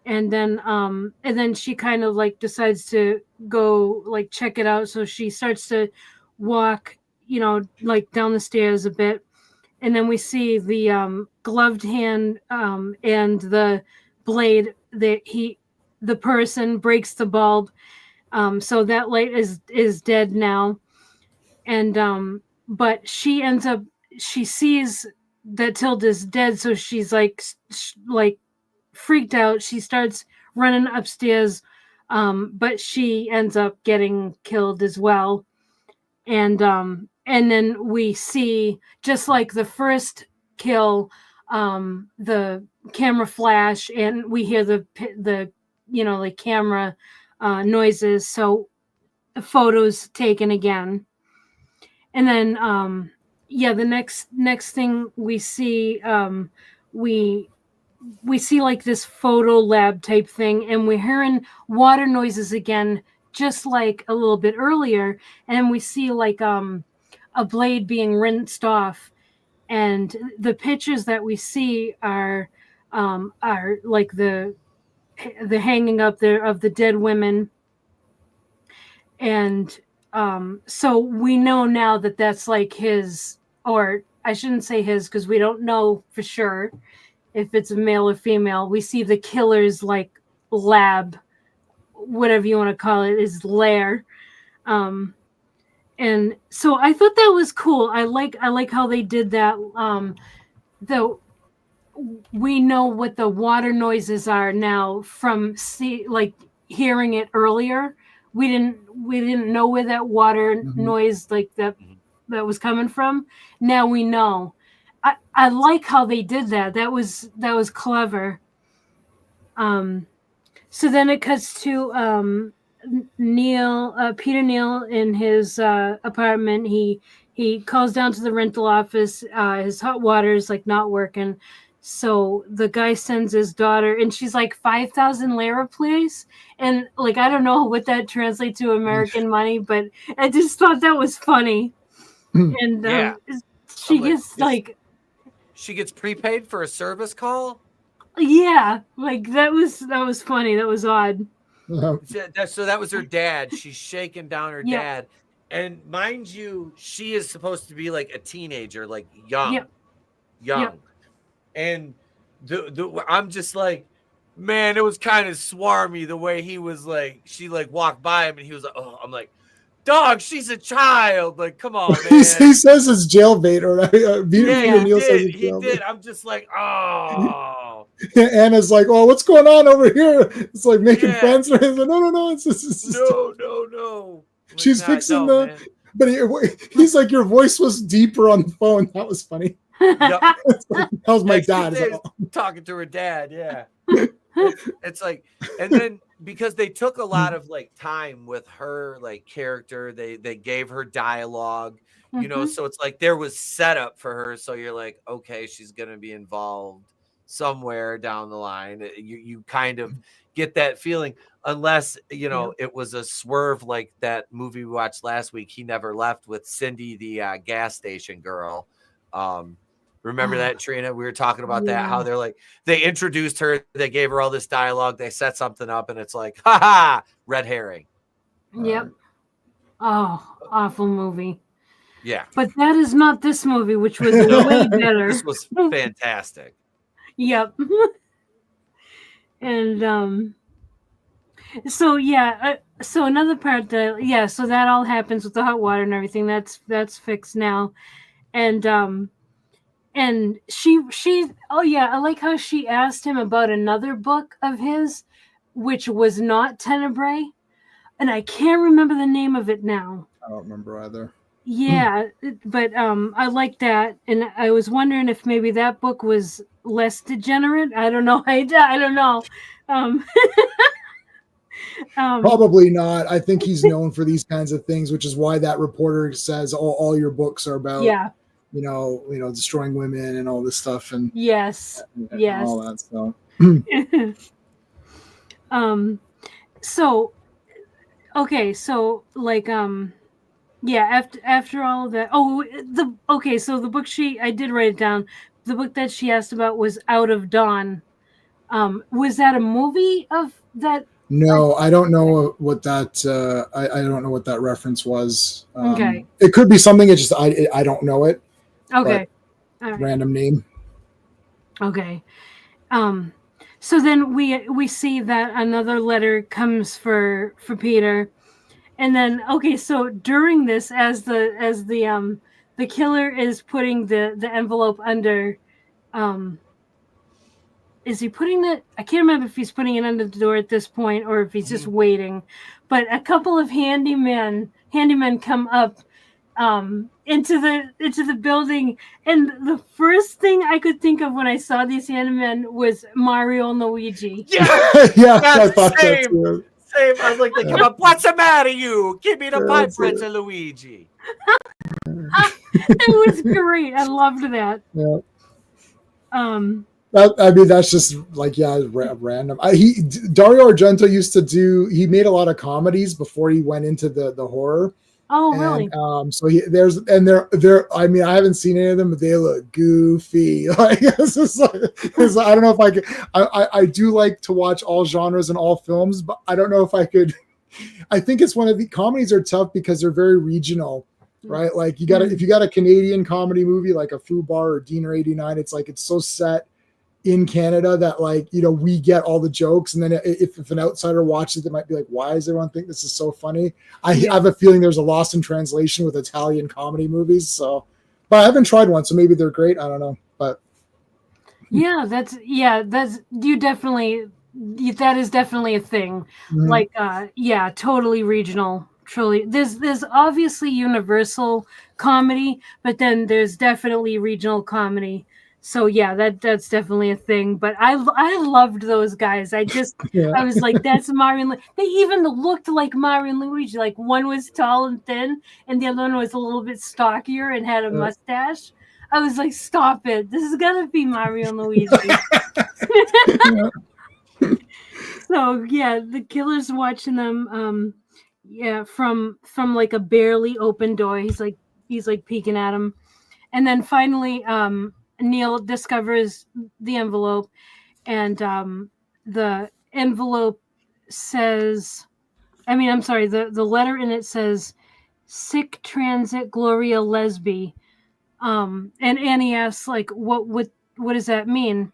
and then she kind of like decides to go like check it out, so she starts to walk, like down the stairs a bit, and then we see the gloved hand and the blade that the person breaks the bulb, so that light is dead now, and but she sees that Tilda's dead, so she's like freaked out. She starts running upstairs, but she ends up getting killed as well, and then we see, just like the first kill, the camera flash, and we hear the like camera noises, so photos taken again, and then the next thing we see, we see like this photo lab type thing, and we're hearing water noises again, just like a little bit earlier, and we see like a blade being rinsed off, and the pictures that we see are like the hanging up there of the dead women, and so we know now that that's like his, or I shouldn't say his because we don't know for sure if it's a male or female. We see the killer's like lab, whatever you want to call it, is lair. And so I thought that was cool. I like how they did that. Though we know what the water noises are now from hearing it earlier. We didn't know where that water noise like that was coming from. Now we know. I like how they did that. That was clever. So then it cuts to Peter Neal in his apartment. He calls down to the rental office. His hot water is like not working. So the guy sends his daughter, and she's like 5,000 lira, please. And like, I don't know what that translates to American money, but I just thought that was funny. And she gets like, she gets prepaid for a service call. Yeah, like that was funny. That was odd. So that was her dad. She's shaking down her dad, and mind you, she is supposed to be like a teenager, like young. And I'm just like, man, it was kind of swarmy the way he was like, she like walked by him and he was like, oh, I'm like, dog, she's a child. Like, come on, man. He says it's jailbait, or he did. I'm just like, oh. Anna's like, oh, what's going on over here? It's like making friends. Like, no, it's just no. Like, she's fixing the. But he's like, your voice was deeper on the phone. That was funny. Yep. That was my dad. Talking to her dad, yeah. It's like, and then because they took a lot of like time with her like character, they gave her dialogue, you know, so it's like there was setup for her. So you're like, okay, she's gonna be involved somewhere down the line. You kind of get that feeling, unless it was a swerve like that movie we watched last week, He Never Left, with Cindy, the gas station girl. Remember that, Trina? We were talking about that, how they're like, they introduced her, they gave her all this dialogue, they set something up, and it's like, ha, red herring. Yep. Oh, awful movie. Yeah. But that is not this movie, which was way better. This was fantastic. Yep. And so yeah, so another part that so that all happens with the hot water and everything. That's fixed now. And she oh yeah, I like how she asked him about another book of his, which was not Tenebrae, and I can't remember the name of it now. I don't remember either. Yeah, but I like that, and I was wondering if maybe that book was less degenerate. I don't know. I don't know. Probably not. I think he's known for these kinds of things, which is why that reporter says all your books are about you know destroying women and all this stuff and yes and all that stuff. So okay, so like yeah, after all of that, so the book I did write it down. The book that she asked about was Out of Dawn. Was that a movie of that? No, I don't know what that. I don't know what that reference was. Okay, it could be something. It's just I don't know it. Okay, all right. Random name. Okay. So then we see that another letter comes for Peter, and then so during this, as the killer is putting the envelope under, is he putting it? I can't remember if he's putting it under the door at this point or if he's just waiting. But a couple of handymen come up into the building, and the first thing I could think of when I saw these handymen was Mario and Luigi. Yeah, I thought same. that too. Same. I was like, they come up. What's the matter, you? Give me the pipe, Prince of Luigi. It was great. I loved that. Yeah. I mean, that's just like random. Dario Argento used to do. He made a lot of comedies before he went into the horror. Oh, really? So they're. I mean, I haven't seen any of them, but they look goofy. Like it's just like I don't know if I could. I do like to watch all genres and all films, but I don't know if I could. I think it's one of the comedies are tough because they're very regional, right? Like if you got a Canadian comedy movie like a Fubar or Diener 89, it's like it's so set in Canada that we get all the jokes, and then if an outsider watches it, they might be like, why does everyone think this is so funny? I have a feeling there's a loss in translation with Italian comedy movies. So, but I haven't tried one, so maybe they're great. I don't know, but that is definitely a thing. Mm-hmm. Totally regional. Truly, there's obviously universal comedy, but then there's definitely regional comedy. So yeah, that's definitely a thing. But I loved those guys. I was like, that's Mario. They even looked like Mario and Luigi. Like one was tall and thin, and the other one was a little bit stockier and had a mustache. I was like, stop it! This is gonna be Mario and Luigi. So yeah, the killer's watching them. From like a barely open door. He's like peeking at him, and then finally, Neil discovers the envelope, and the envelope says, the letter in it says, "Sic transit Gloria Lesbi," and Annie asks, like, what does that mean?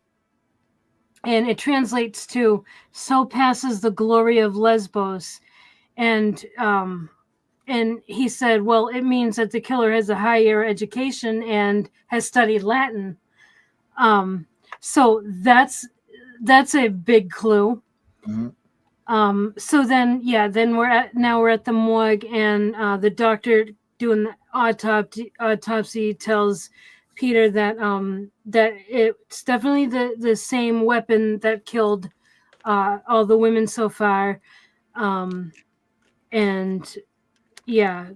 And it translates to "So passes the glory of Lesbos," and he said, well, it means that the killer has a higher education and has studied Latin. So that's a big clue. Mm-hmm. So then we're at the morgue, and the doctor doing the autopsy tells Peter that that it's definitely the same weapon that killed all the women so far. And yeah,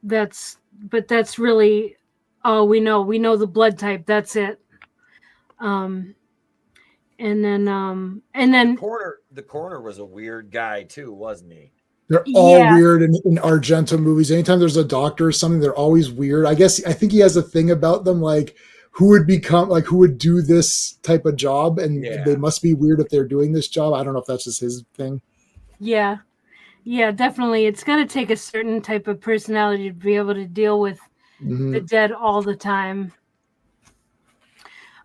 that's really all we know. We know the blood type. That's it. And then the coroner was a weird guy too, wasn't he? They're all weird in Argento movies. Anytime there's a doctor or something, they're always weird. I think he has a thing about them, like who would do this type of job, and they must be weird if they're doing this job. I don't know if that's just his thing. Yeah. Yeah, definitely. It's got to take a certain type of personality to be able to deal with the dead all the time.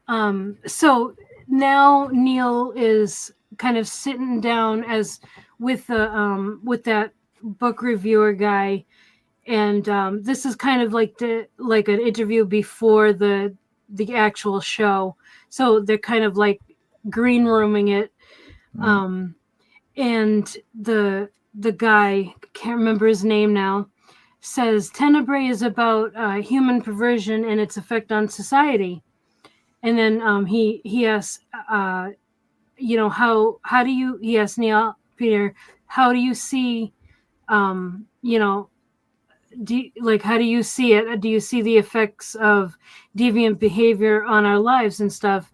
So now Neil is kind of sitting down as with that book reviewer guy, and this is kind of like an interview before the actual show. So they're kind of like green rooming it. And the guy, can't remember his name now, says Tenebre is about human perversion and its effect on society. And then he asks, how do you? He asks Neil Peter, how do you see, how do you see it? Do you see the effects of deviant behavior on our lives and stuff?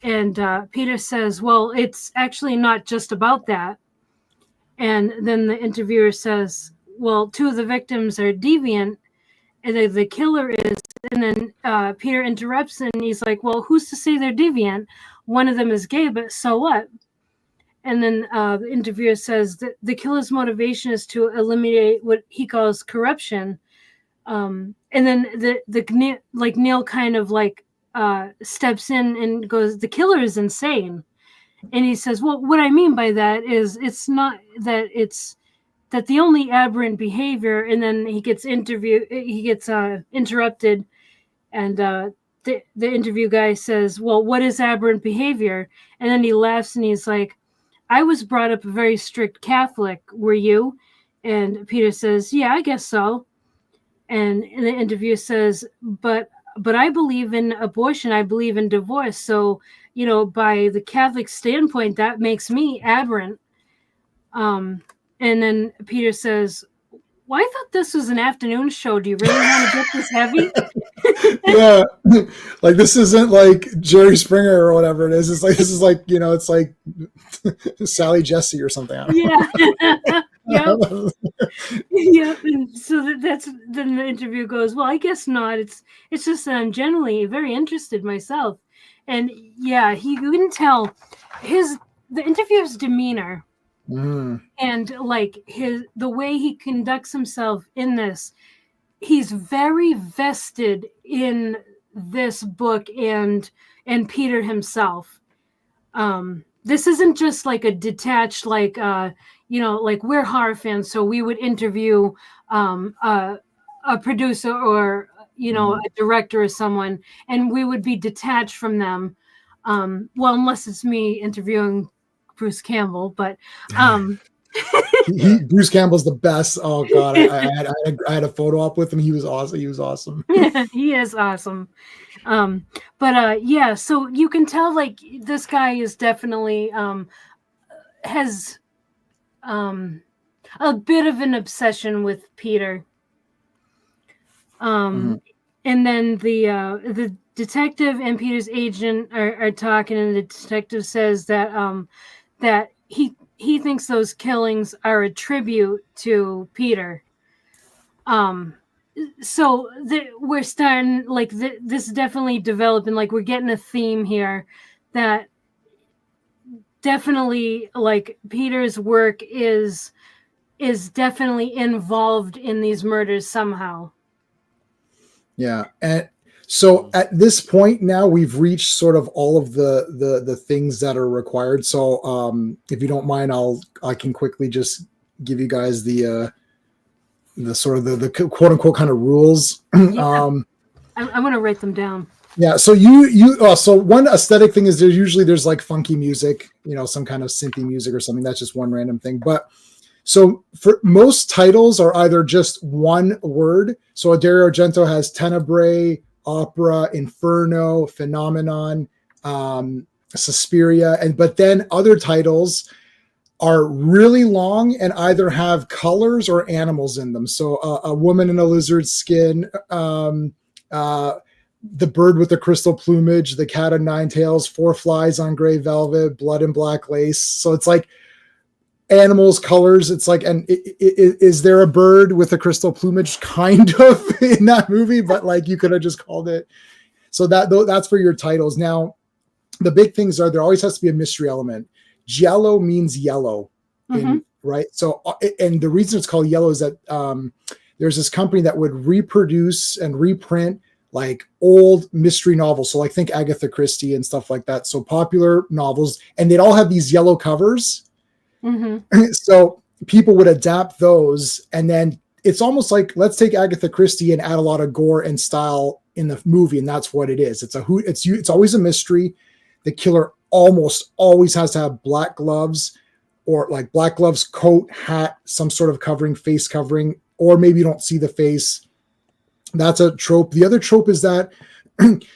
And Peter says, well, it's actually not just about that. And then the interviewer says, well, 2 of the victims are deviant, and the killer is. And then Peter interrupts, and he's like, well, who's to say they're deviant? One of them is gay, but so what? And then the interviewer says that the killer's motivation is to eliminate what he calls corruption. And then Neil kind of steps in and goes, the killer is insane. And he says, well, what I mean by that is it's not that it's that the only aberrant behavior. And then he gets interrupted, and the interview guy says, well, what is aberrant behavior? And then he laughs and he's like, I was brought up a very strict Catholic. Were you? And Peter says, yeah, I guess so. And the interview says, but I believe in abortion. I believe in divorce. So, by the Catholic standpoint, that makes me aberrant. And then Peter says, well, I thought this was an afternoon show. Do you really want to get this heavy? Yeah. Like, this isn't like Jerry Springer or whatever it is. It's like, this is like, it's like Sally Jesse or something. Yeah. Yep. Yep. And so then the interview goes, well, I guess not. It's just that I'm generally very interested myself. And yeah, you can tell the interviewer's demeanor and like the way he conducts himself in this. He's very vested in this book and Peter himself. This isn't just like a detached, like we're horror fans, so we would interview a producer or a director or someone, and we would be detached from them. Well, unless it's me interviewing Bruce Campbell, but Bruce Campbell's the best. Oh God, I had a photo op with him. He was awesome. Yeah, he is awesome. Yeah, so you can tell like this guy is definitely has a bit of an obsession with Peter. And then the detective and Peter's agent are talking, and the detective says that that he thinks those killings are a tribute to Peter. So we're starting like this definitely developing, like we're getting a theme here that definitely like Peter's work is definitely involved in these murders somehow. Yeah. And so at this point now we've reached sort of all of the things that are required. So if you don't mind, I can quickly just give you guys the sort of the quote unquote kind of rules. Yeah. I'm going to write them down. Yeah. So so one aesthetic thing is there's like funky music, some kind of synthy music or something. That's just one random thing. But so for most titles are either just one word. So Dario Argento has Tenebrae, Opera, Inferno, Phenomenon, Suspiria, but then other titles are really long and either have colors or animals in them. So a woman in a lizard skin, the bird with the crystal plumage, the cat of nine tails, 4 flies on gray velvet, blood and black lace. So it's like animals, colors. It's like, and is there a bird with a crystal plumage kind of in that movie? But like you could have just called it. So that's for your titles. Now, the big things are there always has to be a mystery element. Giallo means yellow in right? So, and the reason it's called yellow is that there's this company that would reproduce and reprint like old mystery novels. So like think Agatha Christie and stuff like that. So popular novels, and they'd all have these yellow covers. Mm-hmm. So people would adapt those, and then it's almost like, let's take Agatha Christie and add a lot of gore and style in the movie. And that's what it is. It's always a mystery. The killer almost always has to have black gloves, or like black gloves, coat, hat, some sort of covering, face covering, or maybe you don't see the face. That's a trope. The other trope is that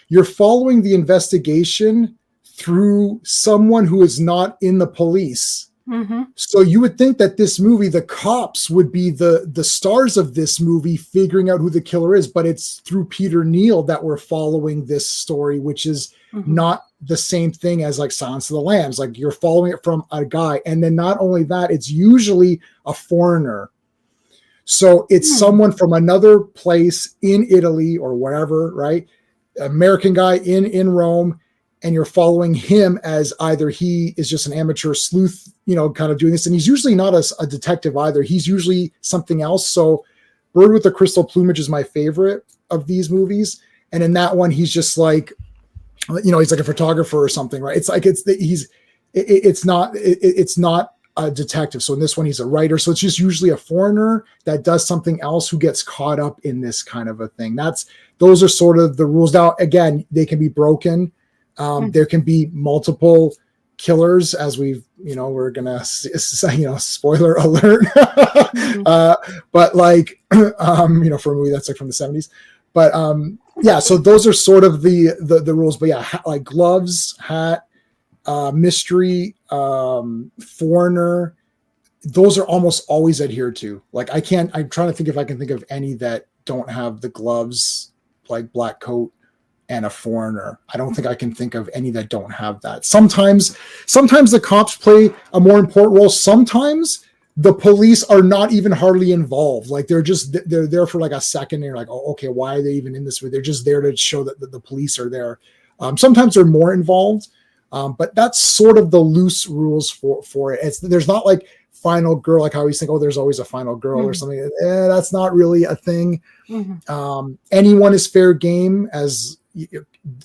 you're following the investigation through someone who is not in the police. Mm-hmm. So you would think that this movie, the cops would be the stars of this movie, figuring out who the killer is, but it's through Peter Neal that we're following this story, which is not the same thing as like Silence of the Lambs. Like you're following it from a guy. And then not only that, it's usually a foreigner. So it's someone from another place in Italy or wherever, right? American guy in Rome, and you're following him as either he is just an amateur sleuth, kind of doing this. And he's usually not a detective either. He's usually something else. So Bird with the Crystal Plumage is my favorite of these movies. And in that one, he's just like, he's like a photographer or something, right? It's like, it's not a detective. So in this one, he's a writer. So it's just usually a foreigner that does something else who gets caught up in this kind of a thing. Those are sort of the rules. Now, again, they can be broken. There can be multiple killers, as we're gonna, spoiler alert. But like, for a movie that's like from the 70s. But yeah, so those are sort of the rules. But yeah, like gloves, hat, mystery, foreigner, those are almost always adhered to. Like I'm trying to think if I can think of any that don't have the gloves, like black coat and a foreigner. I don't think I can think of any that don't have that. Sometimes the cops play a more important role. Sometimes the police are not even hardly involved. Like they're there for like a second. And you're like, oh, okay, why are they even in this? They're just there to show that the police are there. Sometimes they're more involved. But that's sort of the loose rules for it. There's not like final girl. Like I always think, there's always a final girl or something. That's not really a thing. Anyone is fair game, as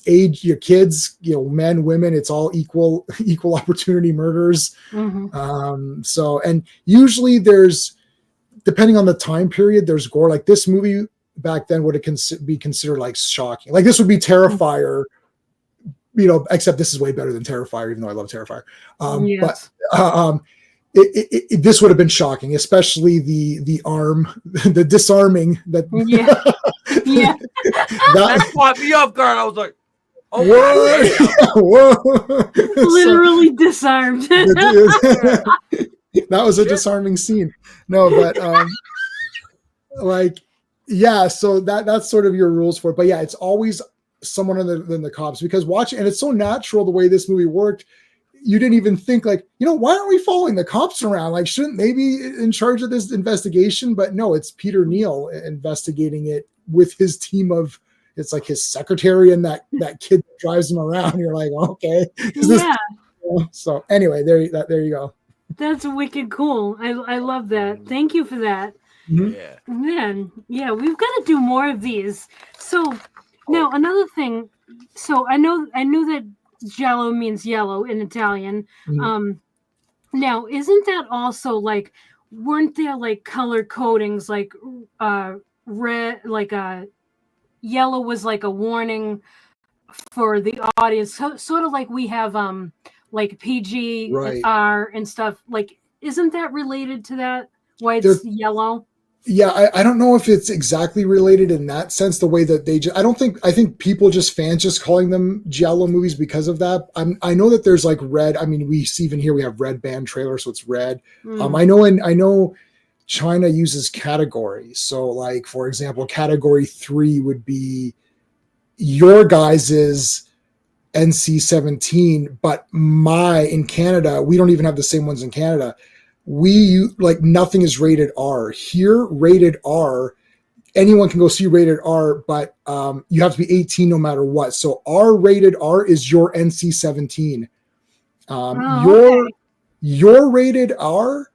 age, your kids, men, women, it's all equal opportunity murders. So, and usually there's, depending on the time period, there's gore. Like this movie back then would be considered like shocking. Like this would be Terrifier, except this is way better than Terrifier, even though I love Terrifier. Yes. But this would have been shocking, especially the arm, the disarming that. Yeah. That caught me off guard. I was like, oh, whoa. Literally disarmed. That was a disarming scene. No, but so that's sort of your rules for it. But yeah, it's always someone other than the cops, because watching, and it's so natural the way this movie worked. You didn't even think like, why aren't we following the cops around? Like, shouldn't they be in charge of this investigation? But no, it's Peter Neal investigating it with his team of, it's like his secretary and that kid that drives him around. You're like, okay. Yeah. So anyway, there you go. That's wicked cool. I love that. Thank you for that. Yeah. Man, yeah, we've got to do more of these. So now another thing. So I knew that Giallo means yellow in Italian. Now, isn't that also like, weren't there like color codings, like red, like yellow was like a warning for the audience, sort of like we have like PG, right, R and stuff. Like, isn't that related to that? Why it's yellow? Yeah, I don't know if it's exactly related in that sense, the way that I think people fans just calling them Giallo movies because of that. I know that there's like red. I mean, we see even here we have red band trailer, so it's red. I know China uses categories. So like, for example, category 3 would be your guys's NC-17, but in Canada, we don't even have the same ones in Canada. We like nothing is rated R. Here, rated R, anyone can go see rated R, but you have to be 18 no matter what. So rated R is your NC-17. Okay. Your rated R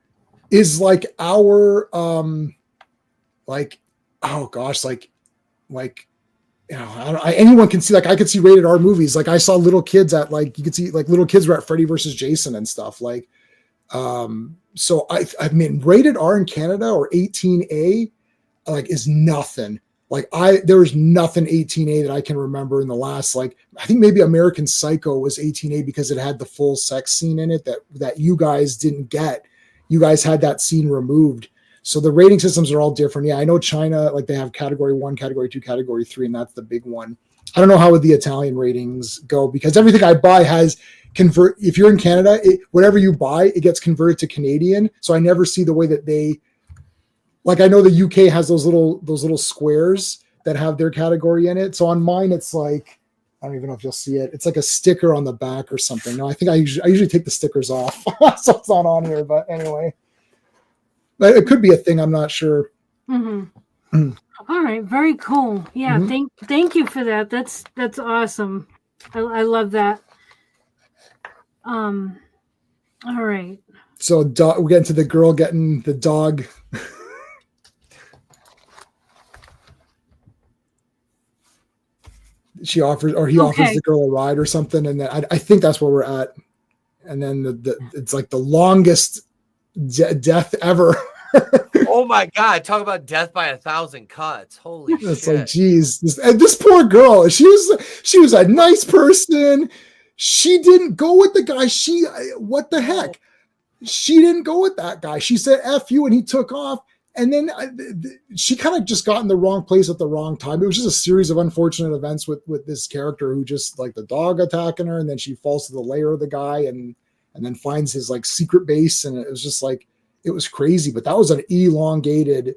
is like our like, oh gosh, like you know, anyone can see, like I could see rated R movies. Like I saw little kids at, like, you could see like little kids were at Freddy versus Jason and stuff. Like, so I mean, rated R in Canada or 18A, like, is nothing. Like there was nothing 18A that I can remember in the last, like, I think maybe American Psycho was 18A because it had the full sex scene in it that you guys didn't get. You guys had that scene removed. So the rating systems are all different. Yeah, I know China, like they have category 1, category 2, category 3, and that's the big one. I don't know how the Italian ratings go because everything I buy has convert. If you're in Canada, whatever you buy, it gets converted to Canadian. So I never see the way that they, like, I know the UK has those little squares that have their category in it. So on mine, it's like, I don't even know if you'll see it. It's like a sticker on the back or something. No, I think I usually take the stickers off, so it's not on here. But anyway. It could be a thing. I'm not sure. Mm-hmm. All right. Very cool. Yeah. Mm-hmm. Thank you for that. That's awesome. I love that. All right. So we get into the girl getting the dog. He offers the girl a ride or something. And then I think that's where we're at. And then it's like the longest death ever. Oh my God, talk about death by 1,000 cuts. Holy shit. It's like, geez, this poor girl, she was a nice person. She didn't go with the guy. What the heck? She didn't go with that guy. She said F you and he took off. And then she kind of just got in the wrong place at the wrong time. It was just a series of unfortunate events with this character who just, like, the dog attacking her, and then she falls to the lair of the guy and then finds his, like, secret base. And it was just like, it was crazy, but that was an elongated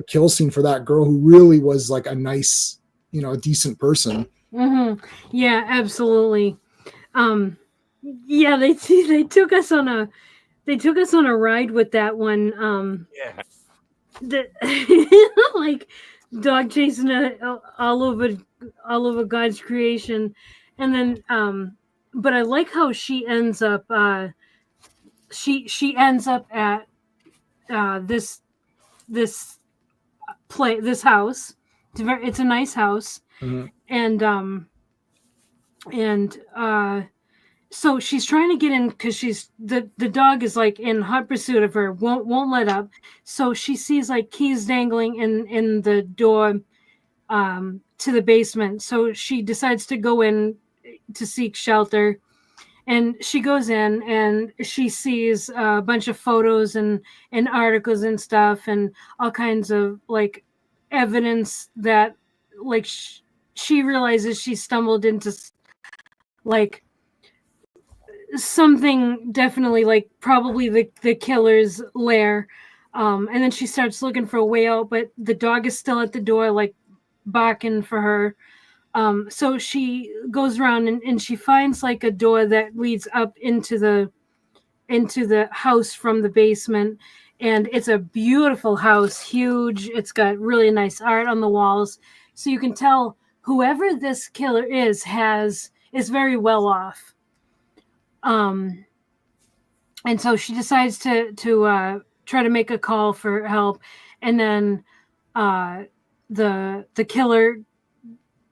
kill scene for that girl who really was like a nice, a decent person. Mm-hmm. Yeah, absolutely. Yeah, they took us on a ride with that one. Like dog chasing all over God's creation, and then but I like how she ends up. She ends up at this house. It's a nice house, and so she's trying to get in because the dog is like in hot pursuit of her, won't let up. So she sees like keys dangling in the door to the basement. So she decides to go in to seek shelter. And she goes in and she sees a bunch of photos and articles and stuff and all kinds of like evidence that like she realizes she stumbled into like something definitely like probably the killer's lair. And then she starts looking for a way out, but the dog is still at the door, like barking for her. So she goes around and she finds like a door that leads up into the house from the basement. And it's a beautiful house, huge. It's got really nice art on the walls. So you can tell whoever this killer is very well off. And so she decides to try to make a call for help. And then the killer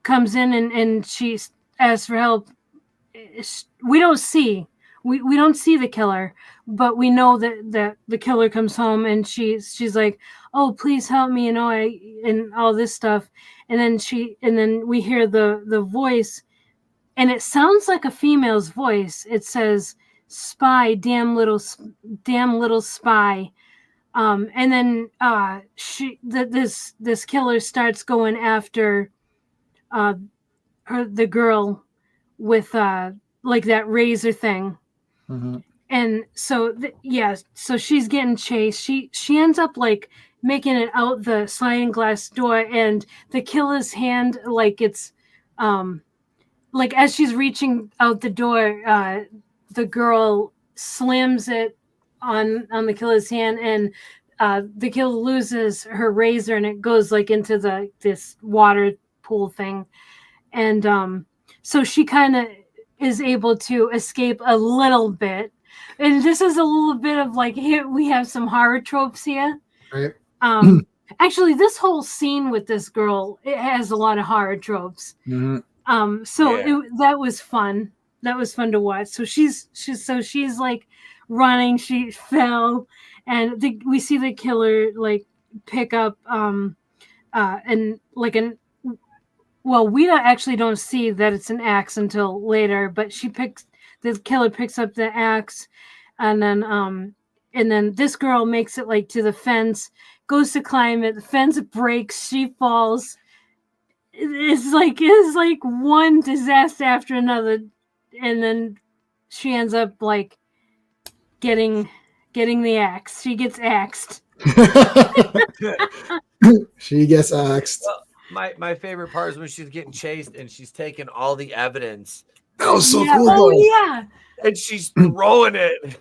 comes in and she asks for help. We don't see the killer, but we know that the killer comes home and she's like, oh, please help me, and all this stuff. And then we hear the voice, and it sounds like a female's voice. It says, "Spy, damn little spy." And then this killer starts going after the girl with like that razor thing. And so so she's getting chased. She ends up like making it out the sliding glass door, and the killer's hand, like it's like as she's reaching out the door, the girl slams it on the killer's hand, and the killer loses her razor, and it goes like into this water pool thing. And so she kind of is able to escape a little bit, And this is a little bit of like, here we have some horror tropes here. Right. Actually, this whole scene with this girl, it has a lot of horror tropes. Mm-hmm. That was fun. That was fun to watch. So she's like running. She fell, and we see the killer like pick up and like an. Well, we actually don't see that it's an axe until later, but the killer picks up the axe, and then this girl makes it like to the fence, goes to climb it, the fence breaks, she falls. It's like one disaster after another, and then she ends up like getting the axe. She gets axed. She gets axed. My favorite part is when she's getting chased and she's taking all the evidence. That was so Yeah. cool. Oh though. yeah. And she's throwing it.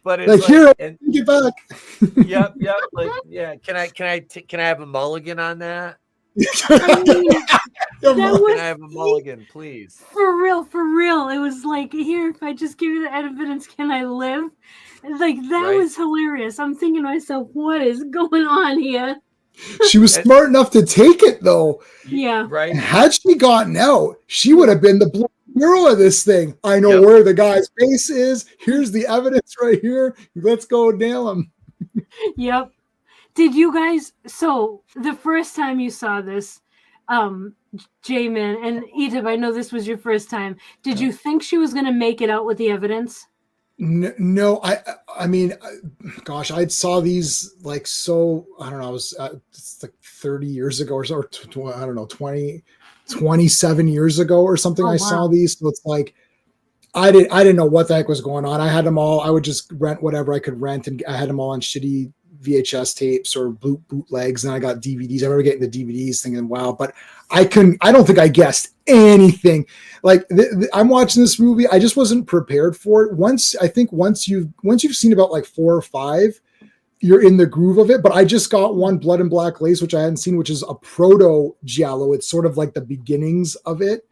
But it's Like, like, here, and, get back. yep. Like, yeah. Can I have a mulligan on that? I mean, Come that on. was Can I have a mulligan, please? for real. It was like, here, if I just give you the evidence, can I live? Like, that Right. was hilarious. I'm thinking to myself, what is going on here? She was smart enough to take it, though. Yeah. Right. And had she gotten out, she would have been the black hero of this thing. I know Yep. where the guy's face is. Here's the evidence right here. Let's go nail him. Yep. Did you guys? So the first time you saw this, J-Man and Etep, I know this was your first time. Did you think she was going to make it out with the evidence? No, I mean, gosh, I saw these like, so I don't know, it was it's like 30 years ago or so, or I don't know, 27 years ago or something. Oh, I saw wow. these, so it's like I didn't know what the heck was going on. I had them all. I would just rent whatever I could rent, and I had them all on shitty VHS tapes or bootlegs, and I got DVDs. I remember getting the DVDs thinking, wow, but I don't think I guessed anything. Like I'm watching this movie, I just wasn't prepared for it. Once you've seen about like 4 or 5, you're in the groove of it. But I just got one, Blood and Black Lace, which I hadn't seen, which is a proto Giallo. It's sort of like the beginnings of it.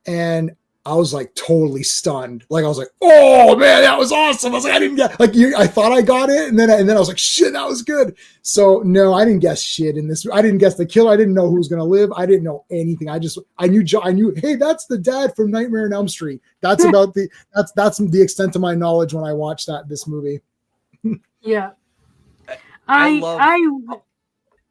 And I was like totally stunned. Like I was like, "Oh man, that was awesome!" I was like, "I didn't get I thought I got it, and then I was like, shit, that was good." So no, I didn't guess shit in this. I didn't guess the killer. I didn't know who was gonna live. I didn't know anything. I knew. Hey, that's the dad from Nightmare on Elm Street. That's about that's the extent of my knowledge when I watched this movie. Yeah. I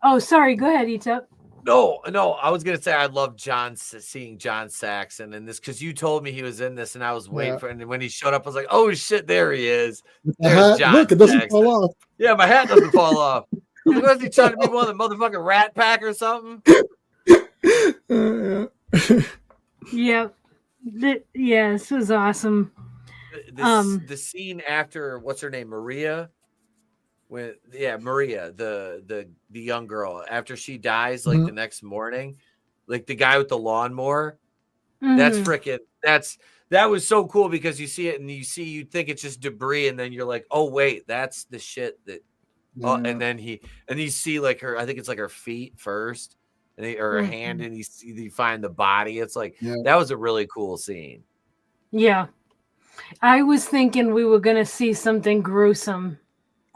Oh, sorry. Go ahead, Etep. No, I was gonna say I love seeing John Saxon in this because you told me he was in this, and I was waiting for. And when he showed up, I was like, "Oh shit, there he is!" There's John. Look, it doesn't Saxon. fall off. Yeah, my hat doesn't fall off. Was he trying to be one of the motherfucking Rat Pack or something? Yep. Yeah, this was awesome. The scene after what's her name, Maria. Maria, the young girl, after she dies, like the next morning, like the guy with the lawnmower. That's freaking. That was so cool because you see it and you think it's just debris, and then you're like, oh wait, that's the shit that. Yeah. And then you see like her. I think it's like her feet first, or her hand, and you find the body. It's like that was a really cool scene. Yeah, I was thinking we were gonna see something gruesome.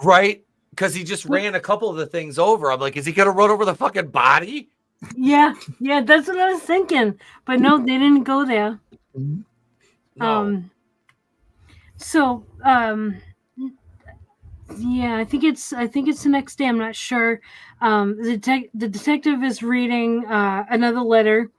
Right? Because he just ran a couple of the things over. I'm like, is he gonna run over the fucking body? Yeah, that's what I was thinking. But no, they didn't go there. No. Yeah, I think it's the next day. I'm not sure. The detective is reading another letter,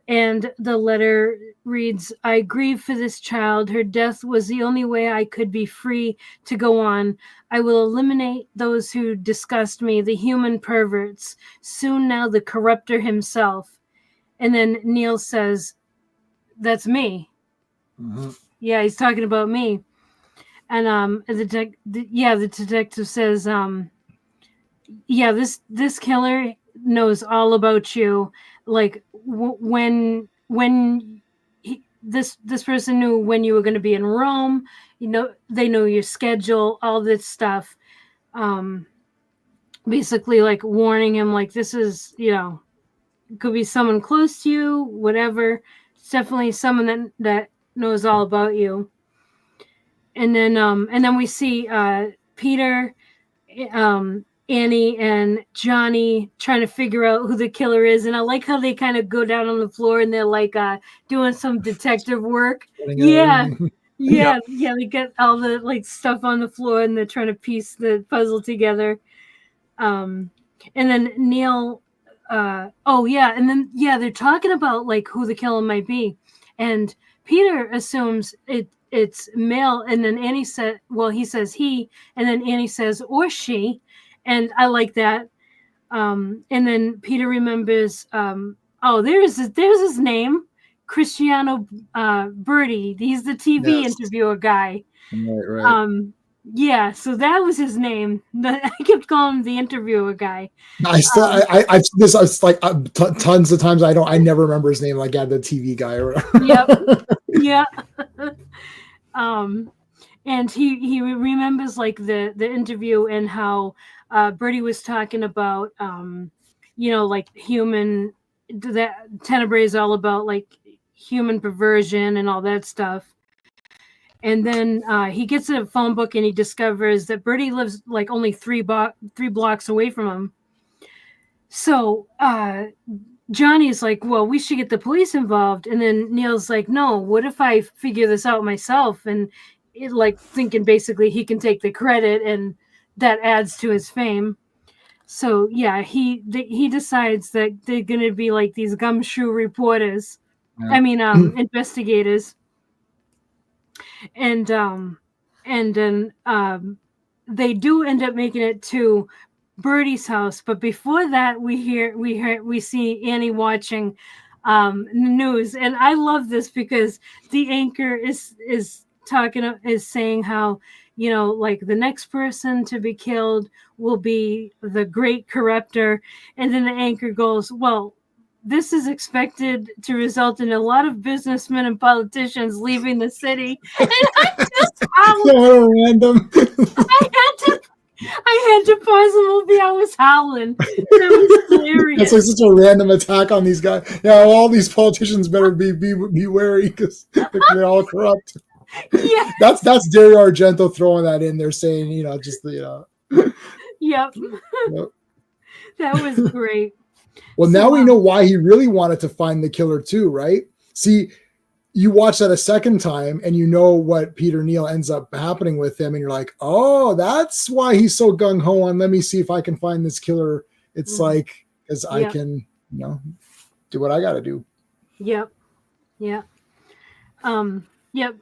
and the letter reads, "I grieve for this child. Her death was the only way I could be free to go on. I will eliminate those who disgust me, the human perverts. Soon now the corrupter himself." And then Neil says, "That's me." Yeah, he's talking about me. And the detective says, this killer knows all about you. Like when this person knew when you were going to be in Rome. You know, they know your schedule, all this stuff. Basically, like warning him, like this is, could be someone close to you, whatever. It's definitely someone that knows all about you. and then we see Peter, Annie, and Johnny trying to figure out who the killer is. And I like how they kind of go down on the floor and they're like doing some detective work. Yeah. Yeah, yeah, they get all the like stuff on the floor and they're trying to piece the puzzle together. And then Neil, and then they're talking about like who the killer might be, and Peter assumes it's male, and then Annie said, well, he says he, and then Annie says or she, and I like that. And then Peter remembers, there's his name, Cristiano Berti. He's the TV interviewer guy. Right. Yeah, so that was his name. I kept calling him the interviewer guy. I've seen this. It's like tons of times. I never remember his name. Like, the TV guy or whatever. Yeah. And he remembers like the interview and how Bertie was talking about like human, that Tenebrae is all about like human perversion and all that stuff. And then he gets a phone book and he discovers that Bertie lives like only three blocks away from him. So Johnny's like, well, we should get the police involved. And then Neil's like, no, what if I figure this out myself? And like thinking basically he can take the credit and that adds to his fame. So yeah, he decides that they're going to be like these gumshoe reporters. Yeah. I mean, investigators. And then they do end up making it to Bertie's house, but before that we see Annie watching the news, and I love this because the anchor is saying how, like the next person to be killed will be the great corruptor, and then the anchor goes, well, this is expected to result in a lot of businessmen and politicians leaving the city. And I just so random. I had to pause the movie. I was howling. That was hilarious. That's like such a random attack on these guys. Yeah, all these politicians better be wary because they're all corrupt. Yeah, that's Dario Argento throwing that in there, saying Yep. That was great. Well, now we know why he really wanted to find the killer too, right? See, you watch that a second time and you know what Peter Neal ends up happening with him, and you're like, oh, that's why he's so gung-ho on let me see if I can find this killer. It's like, because I can, do what I got to do. Yep.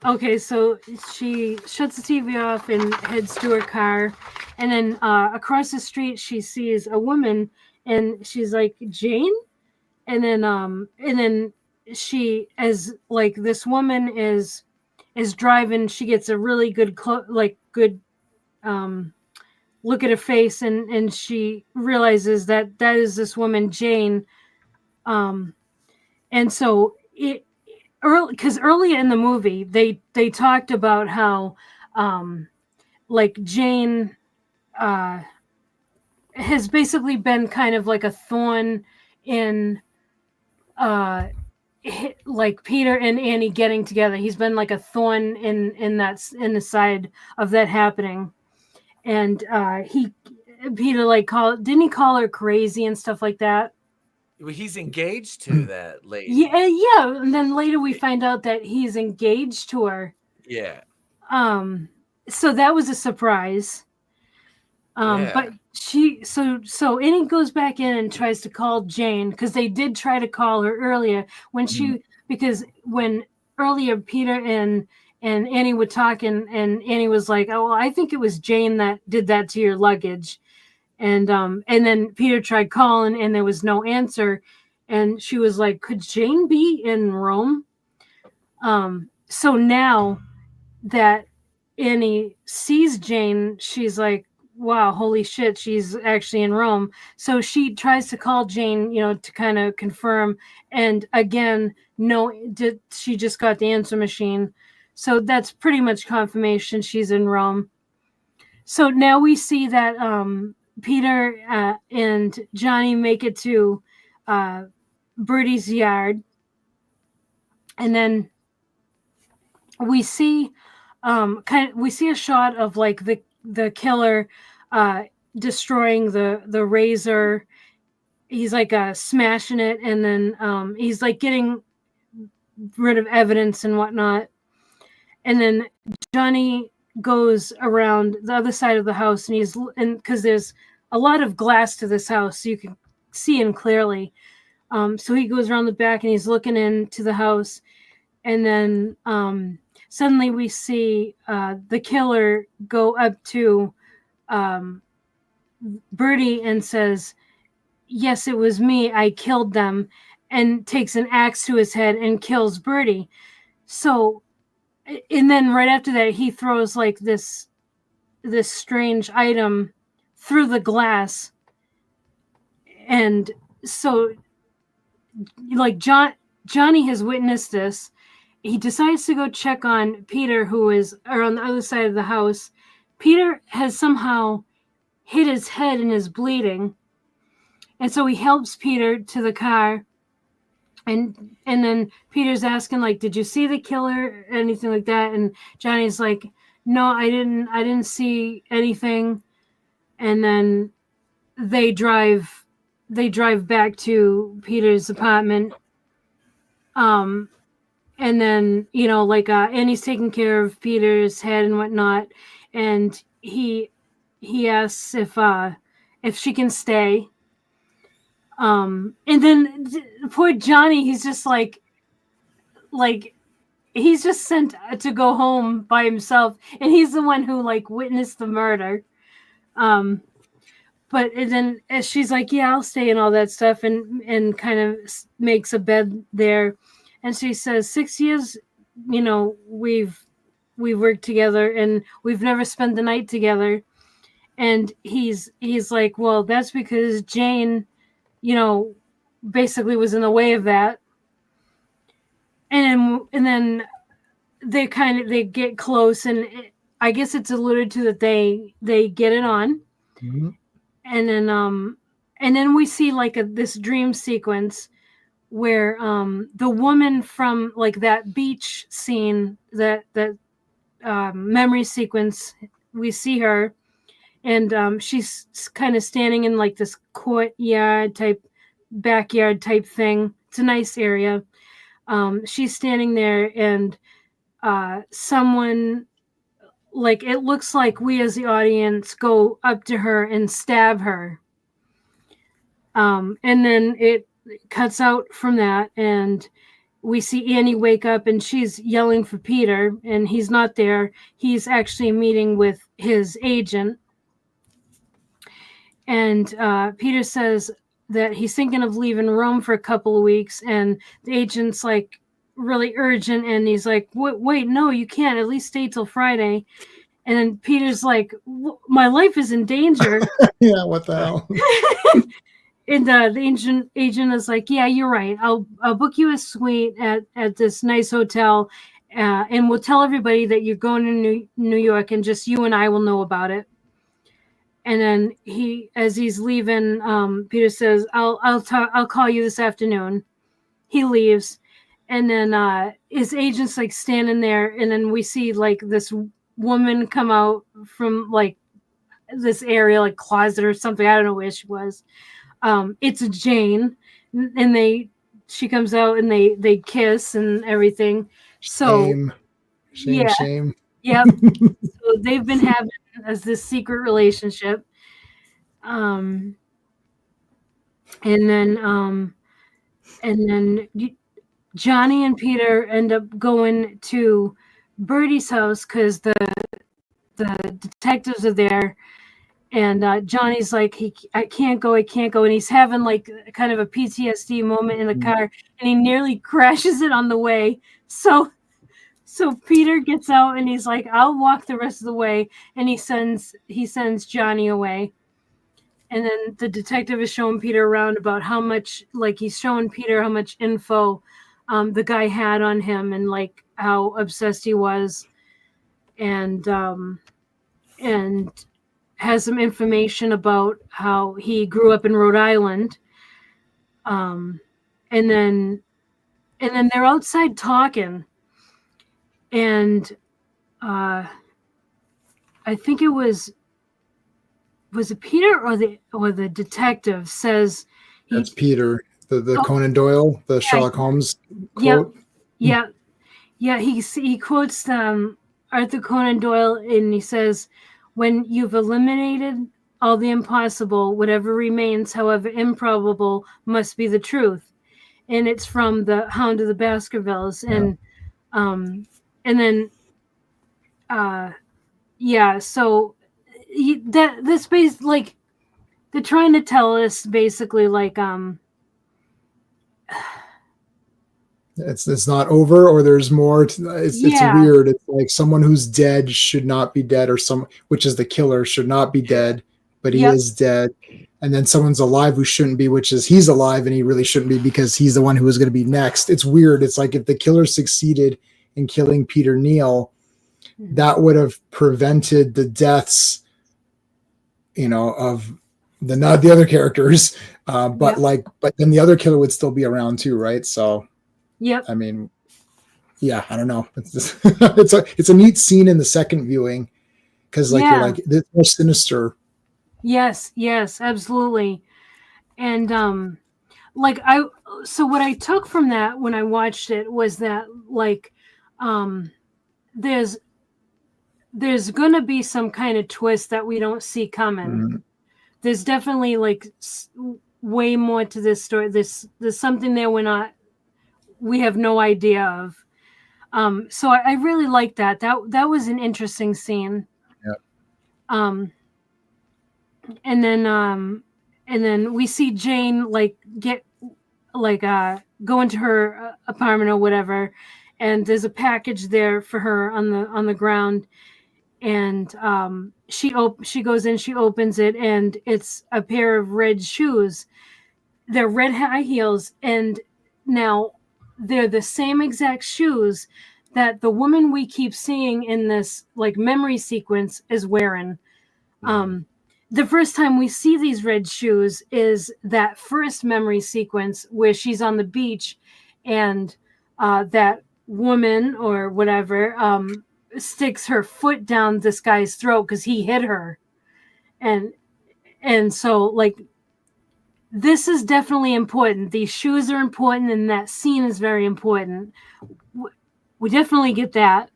Okay, so she shuts the TV off and heads to her car, and then across the street she sees a woman, and she's like, Jane, and then she, as like this woman is driving, she gets a really good look at her face, and she realizes that is this woman Jane, and so because earlier in the movie they talked about how like Jane has basically been kind of like a thorn in like Peter and Annie getting together. He's been like a thorn in the side of that happening, and Peter like didn't he call her crazy and stuff like that? He's engaged to that lady. Yeah, and then later we find out that he's engaged to her. Yeah. So that was a surprise. But so Annie goes back in and tries to call Jane, because they did try to call her earlier when because when earlier Peter and Annie were talking, and Annie was like, oh, well, I think it was Jane that did that to your luggage. And then Peter tried calling and there was no answer. And she was like, could Jane be in Rome? So now that Annie sees Jane, she's like, wow, holy shit, she's actually in Rome. So she tries to call Jane, to kind of confirm. And again, no, she just got the answer machine. So that's pretty much confirmation she's in Rome. So now we see that Peter and Johnny make it to Bertie's yard, and then we see we see a shot of like the killer destroying the razor. He's like smashing it, and then he's like getting rid of evidence and whatnot. And then Johnny goes around the other side of the house, and because there's a lot of glass to this house, so you can see him clearly. So he goes around the back and he's looking into the house, and then suddenly we see the killer go up to Birdie and says, "Yes, it was me. I killed them," and takes an axe to his head and kills Birdie. So, and then right after that, he throws like this strange item through the glass, and so like Johnny has witnessed this. He decides to go check on Peter, who is on the other side of the house. Peter has somehow hit his head and is bleeding, and so he helps Peter to the car. And then Peter's asking, like, did you see the killer, anything like that? And Johnny's like, no, I didn't see anything. And then they drive back to Peter's apartment. And then, like Annie's taking care of Peter's head and whatnot, and he asks if she can stay. And then poor Johnny, he's just like he's just sent to go home by himself, and he's the one who like witnessed the murder. But then she's like, yeah, I'll stay and all that stuff, and kind of makes a bed there. And she says, 6 years, we've worked together and we've never spent the night together. And he's like, well, that's because Jane, basically was in the way of that. And then they get close, and I guess it's alluded to that they get it on. Mm-hmm. And then we see like this dream sequence where the woman from like that beach scene, that memory sequence, we see her, and she's kind of standing in like this courtyard type, backyard type thing. It's a nice area. She's standing there, and someone, like, it looks like we as the audience go up to her and stab her. And then it cuts out from that, and we see Annie wake up, and she's yelling for Peter, and he's not there. He's actually meeting with his agent. And Peter says that he's thinking of leaving Rome for a couple of weeks, and the agent's like really urgent, and he's like, wait, no, you can't, at least stay till Friday. And then Peter's like, my life is in danger. Yeah, what the hell? And the agent is like, yeah, you're right, I'll book you a suite at this nice hotel, and we'll tell everybody that you're going to New York, and just you and I will know about it. And then as he's leaving, Peter says, I'll call you this afternoon. He leaves, and then his agent's like standing there, and then we see like this woman come out from like this area, like closet or something. I don't know where she was. It's Jane, and she comes out, and they kiss and everything. Shame. So yeah, shame. Yep. So they've been having as this secret relationship. And then Johnny and Peter end up going to Birdie's house because the detectives are there, and Johnny's like, I can't go, and he's having like kind of a PTSD moment in the car, and he nearly crashes it on the way. So Peter gets out, and he's like, I'll walk the rest of the way, and he sends Johnny away. And then the detective is showing Peter around about how much, like, he's showing Peter how much info the guy had on him, and like how obsessed he was, and has some information about how he grew up in Rhode Island. And then they're outside talking, and I think it was it Peter or the detective says That's Peter, the Oh, Conan Doyle, the Sherlock Holmes quote. Yeah. He quotes Arthur Conan Doyle, and he says, "When you've eliminated all the impossible, whatever remains, however improbable, must be the truth." And it's from the Hound of the Baskervilles, and then so that's basically like they're trying to tell us basically like It's not over, or there's more. It's weird. It's like someone who's dead should not be dead, or which is the killer should not be dead, but he is dead. And then someone's alive who shouldn't be, which is he's alive and he really shouldn't be because he's the one who is going to be next. It's weird. It's like if the killer succeeded in killing Peter Neal, that would have prevented the deaths, of the other characters. But then the other killer would still be around too, right? So. Yep. I mean, yeah, I don't know. It's just, it's a neat scene in the second viewing because you're like it's more sinister. Yes, absolutely. And so what I took from that when I watched it was that there's gonna be some kind of twist that we don't see coming. Mm-hmm. There's definitely way more to this story. There's something there we have no idea of. So I really like that. That was an interesting scene. Yeah. And then we see Jane go into her apartment or whatever, and there's a package there for her on the ground, and she goes in, she opens it, and it's a pair of red shoes. They're red high heels, and now they're the same exact shoes that the woman we keep seeing in this memory sequence is wearing. Mm-hmm. The first time we see these red shoes is that first memory sequence where she's on the beach and that woman or whatever sticks her foot down this guy's throat because he hit her. And so this is definitely important. These shoes are important, and that scene is very important. We definitely get that.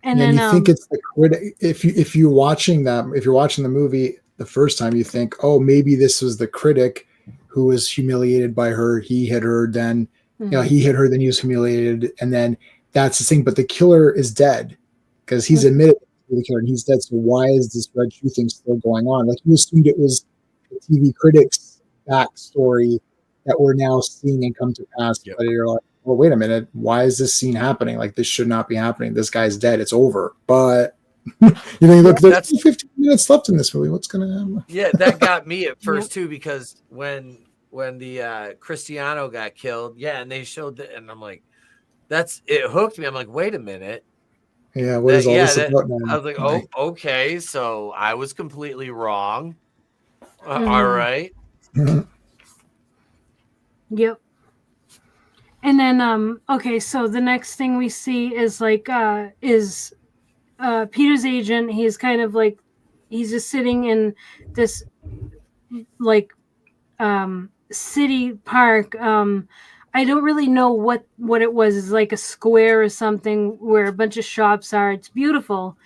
And then you think it's the critic. If you're watching the movie the first time, you think, oh, maybe this was the critic who was humiliated by her. He hit her, then he hit her, then he was humiliated, and then that's the thing. But the killer is dead because he's admitted to the killer, and he's dead. So why is this red shoe thing still going on? You assumed it was the TV critics' backstory that we're now seeing and come to pass. Yep. But you're like, well, wait a minute. Why is this scene happening? This should not be happening. This guy's dead. It's over. But look, there's 15 minutes left in this movie. What's going to happen? Yeah, that got me at first too, because when the Cristiano got killed, and they showed that, and I'm like, it hooked me. I'm like, wait a minute. Yeah, what is all this about now? I was like, oh, okay, so I was completely wrong. All right. Yep. And then okay, so the next thing we see is Peter's agent. He's kind of he's just sitting in this city park. I don't really know what it was. It's like a square or something where a bunch of shops are. It's beautiful.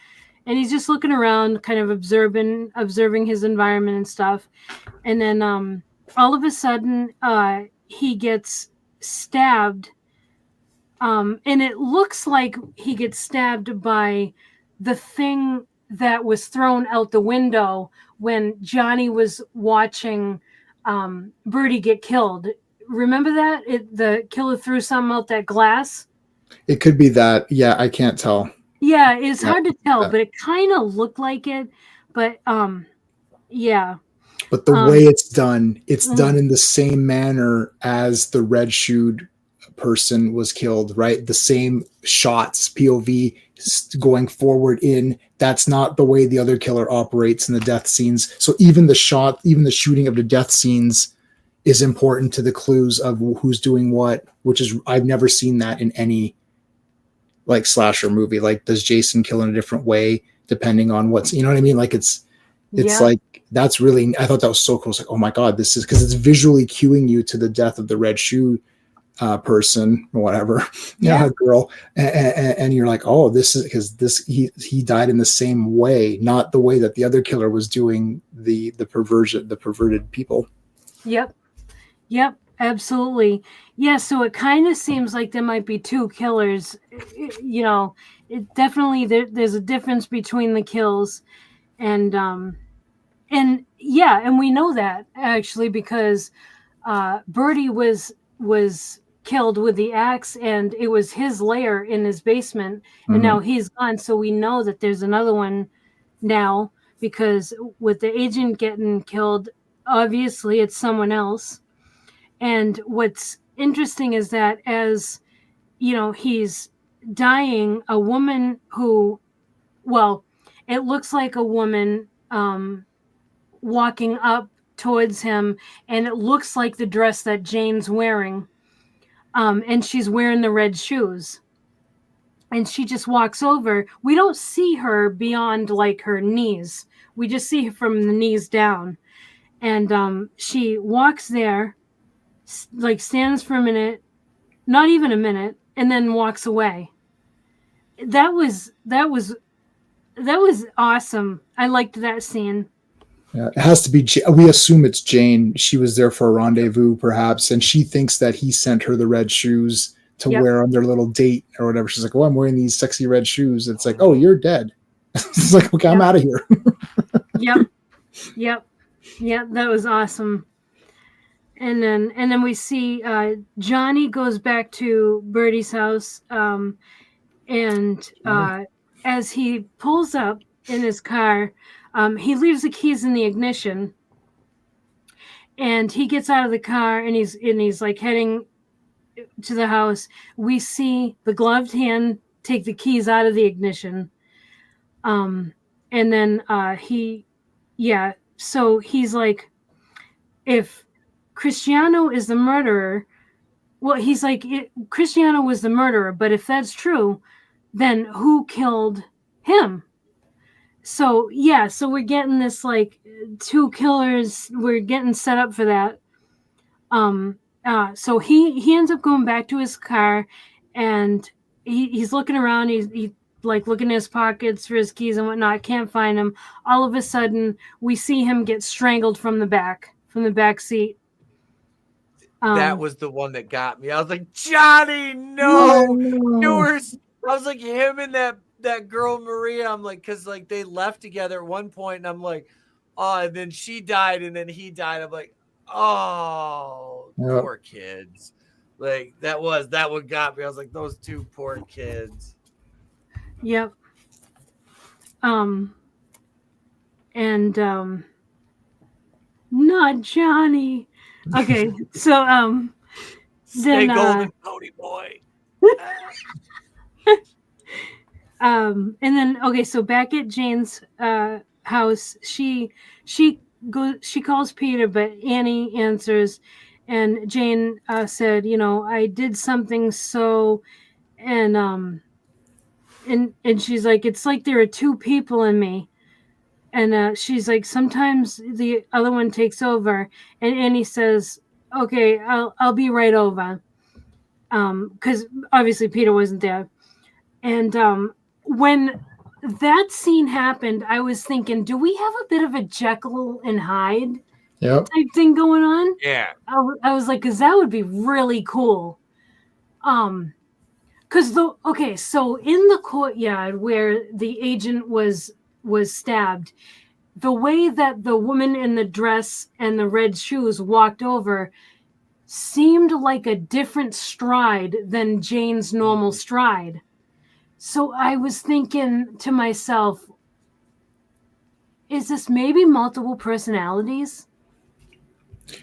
And he's just looking around, kind of observing his environment and stuff. And then all of a sudden he gets stabbed. And it looks like he gets stabbed by the thing that was thrown out the window when Johnny was watching Birdie get killed. Remember that? The killer threw something out that glass? It could be that. Yeah, I can't tell. Yeah, it's hard to tell, but it kind of looked like it. But yeah. But the way it's done in the same manner as the red-shoed person was killed, right? The same shots, POV going forward in. That's not the way the other killer operates in the death scenes. So even the shooting of the death scenes is important to the clues of who's doing what, which is, I've never seen that in any like slasher movie. Like, does Jason kill in a different way depending on what's, you know what I mean? Like it's like, that's really, I thought that was so cool. It's like, oh my God, this is, because it's visually cueing you to the death of the red shoe person or whatever, girl, and you're like, oh, this is because he died in the same way, not the way that the other killer was doing the perverted people. Yep, absolutely. Yeah, so it kind of seems like there might be two killers. You know, it definitely there's a difference between the kills, and we know that actually because Birdie was killed with the axe, and it was his lair in his basement, and now he's gone. So we know that there's another one now, because with the agent getting killed, obviously it's someone else. And what's interesting is that as you know, he's dying, a woman who, well, it looks like a woman walking up towards him, and it looks like the dress that Jane's wearing. And she's wearing the red shoes, and she just walks over. We don't see her beyond like her knees. We just see her from the knees down. And she walks there, like stands for a minute, not even a minute, and then walks away. That was awesome. I liked that scene. Yeah, it has to be. We assume it's Jane. She was there for a rendezvous, perhaps, and she thinks that he sent her the red shoes to wear on their little date or whatever. She's like, "Oh, I'm wearing these sexy red shoes." It's like, "Oh, you're dead." It's like, "Okay, I'm out of here." Yep. That was awesome. And then we see Johnny goes back to Birdie's house, and as he pulls up in his car, he leaves the keys in the ignition, and he gets out of the car, and he's like heading to the house. We see the gloved hand take the keys out of the ignition, and then so he's like, if Cristiano is the murderer, well, he's like, Cristiano was the murderer, but if that's true, then who killed him? So so we're getting this like two killers. We're getting set up for that. So he ends up going back to his car, and he's looking around. He's like looking in his pockets for his keys and whatnot. Can't find them. All of a sudden, we see him get strangled from the back seat. That was the one that got me. I was like, Johnny, no. I was like, him and that girl Maria. I'm like, because like they left together at one point, and I'm like, oh, and then she died, and then he died. I'm like, oh, poor kids. Like that one got me. I was like, those two poor kids. Yep. Not Johnny. Okay, so Stay golden, Pony Boy. And then so back at Jane's house, she calls Peter, but Annie answers, and Jane said, you know, I did something so, and she's like, it's like there are two people in me. And she's like, sometimes the other one takes over. And Annie says, okay, I'll be right over. Because obviously Peter wasn't there. And when that scene happened, I was thinking, do we have a bit of a Jekyll and Hyde type thing going on? Yeah. I was like, because that would be really cool. Because so in the courtyard where the agent was stabbed, the way that the woman in the dress and the red shoes walked over seemed like a different stride than Jane's normal stride. So I was thinking to myself, is this maybe multiple personalities?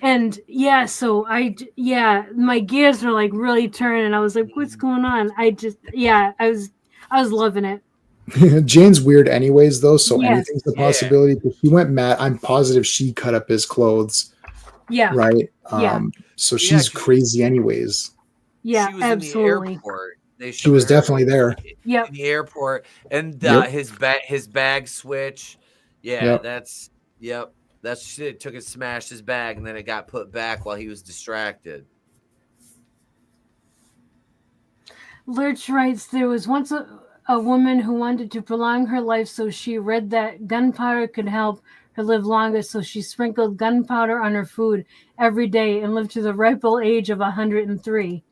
And so my gears were like really turning. I was like, what's going on? I was loving it. Jane's weird anyways, though, so anything's a possibility. But she went mad. I'm positive she cut up his clothes. Yeah. Right? So she's crazy anyways. Yeah, she was absolutely. in the airport. She was definitely there. Yep. in the airport, and Yep. his bag switch. Yeah, Yep. that's shit. Took it, smashed his bag, and then it got put back while he was distracted. Lurch writes, there was once a woman who wanted to prolong her life, so she read that gunpowder could help her live longer, so she sprinkled gunpowder on her food every day and lived to the ripe old age of 103.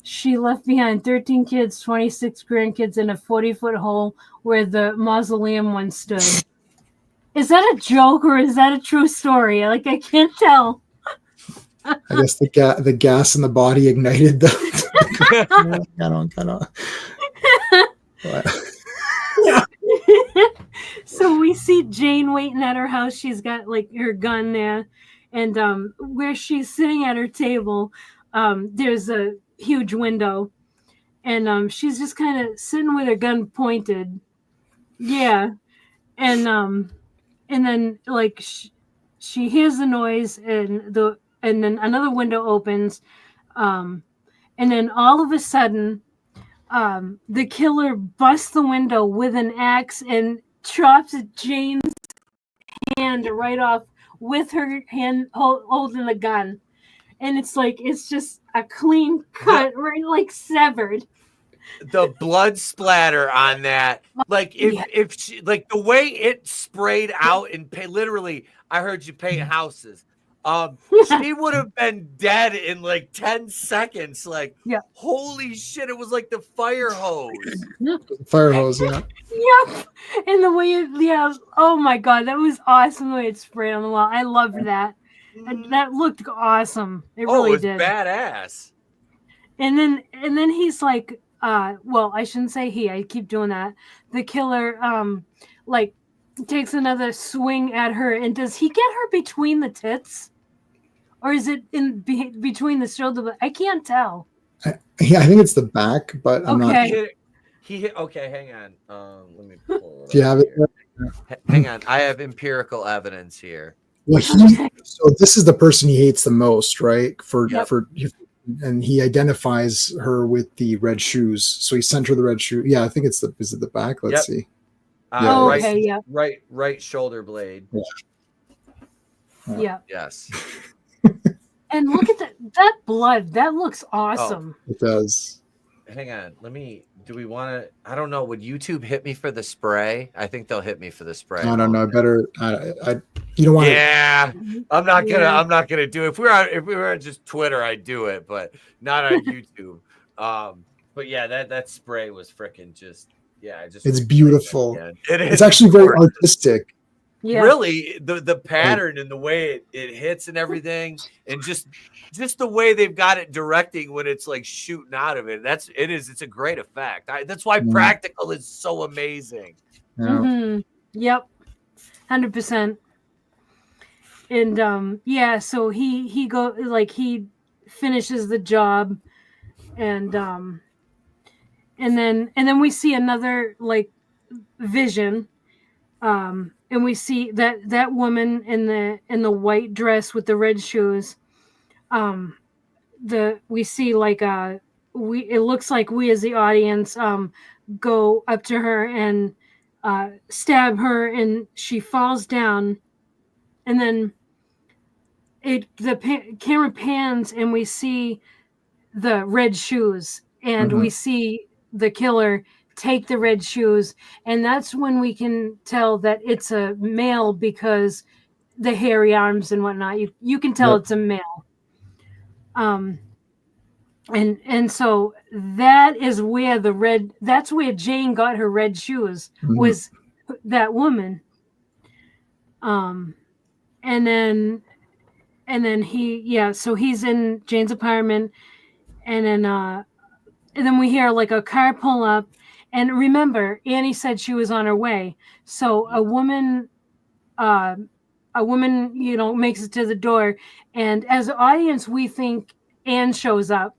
She left behind 13 kids, 26 grandkids, and a 40-foot hole where the mausoleum once stood. Is that a joke or is that a true story? Like, I can't tell. I guess the gas in the body ignited the. kind of. So we see Jane waiting at her house. She's got like her gun there, and where she's sitting at her table, there's a huge window, and she's just kind of sitting with her gun pointed. Yeah, and then like she hears the noise, and then another window opens, and then all of a sudden, the killer busts the window with an axe and chops Jane's hand right off with her hand holding the gun, and it's just a clean cut, right, like severed. The blood splatter on that, like if she, like the way it sprayed out and literally, I heard you paint houses. She would have been dead in like 10 seconds. Like, holy shit, it was like the fire hose. Fire hose, yeah. Yep. And the way oh my god, that was awesome the way it sprayed on the wall. I loved that. That looked awesome. It really did. Badass. And then he's like, well, I shouldn't say he, I keep doing that. The killer like takes another swing at her, and does he get her between the tits? Or is it in between the shoulder? I can't tell. I think it's the back, but I'm not. He hit. Okay, hang on. Let me pull it. Do you have it? Hang on. I have empirical evidence here. Well, so this is the person he hates the most, right? And he identifies her with the red shoes. So he sent her the red shoe. Yeah, I think is it the back? Let's see. Right shoulder blade. Yeah. Yes. And look at that blood. That looks awesome. Oh, it does. Hang on. Do we want to? I don't know. Would YouTube hit me for the spray? I think they'll hit me for the spray. I don't know. Better. You don't want. Yeah. I'm not gonna do it. If we were on just Twitter, I'd do it, but not on YouTube. But yeah, that spray was freaking just. Yeah, it's beautiful. It is. It's actually very artistic. Yeah. Really, the pattern and the way it hits and everything, and just the way they've got it directing when it's like shooting out of it. It's a great effect. That's why practical is so amazing. Yeah. Mm-hmm. Yep, 100%. And so he finishes the job, and then we see another like vision. And we see that woman in the white dress with the red shoes. We see like it looks like we as the audience go up to her and stab her, and she falls down, and then the camera pans and we see the red shoes, and we see the killer take the red shoes, and that's when we can tell that it's a male because the hairy arms and whatnot. You can tell it's a male. And so that is where that's where Jane got her red shoes, was that woman. And then so he's in Jane's apartment, and then we hear like a car pull up. And remember, Annie said she was on her way. So a woman, makes it to the door. And as an audience, we think Anne shows up.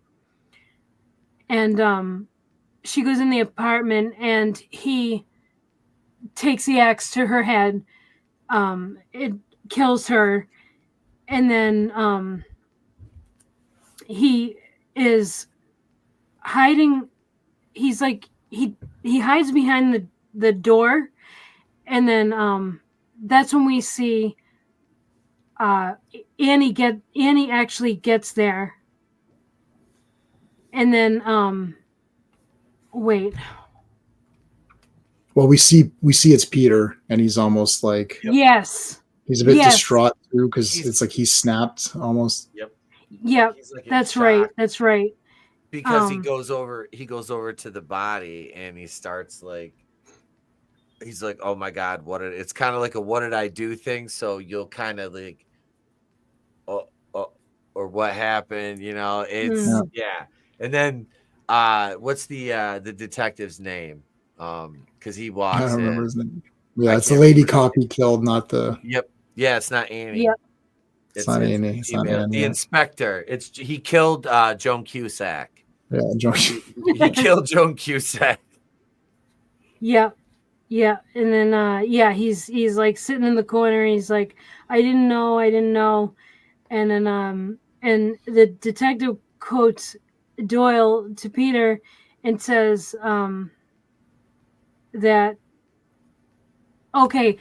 And she goes in the apartment, and he takes the axe to her head. It kills her. And then he is hiding. He's like he hides behind the door, and then that's when we see Annie actually gets there, and then wait. Well, we see it's Peter, and he's almost like Yes. he's a bit Yes. distraught too because He's- it's like he snapped almost. Yep. He's like in That's shock right. That's right. because he goes over to the body and he starts like, he's like, oh my God, it's kind of like a what did I do thing. So you'll kind of like, or what happened, it's yeah. And then what's the detective's name? Because he walks I don't remember in. his name. Yeah, I it's the can't lady remember. cop he killed, not the. Yep. Yeah, it's not Annie. Yep. It's not Annie. It's not female. Annie. The inspector. He killed Joan Cusack. Yeah, Joan. He killed Joan Cusack. Yep. Yeah. And then he's like sitting in the corner, and he's like, I didn't know. And then and the detective quotes Doyle to Peter and says that okay,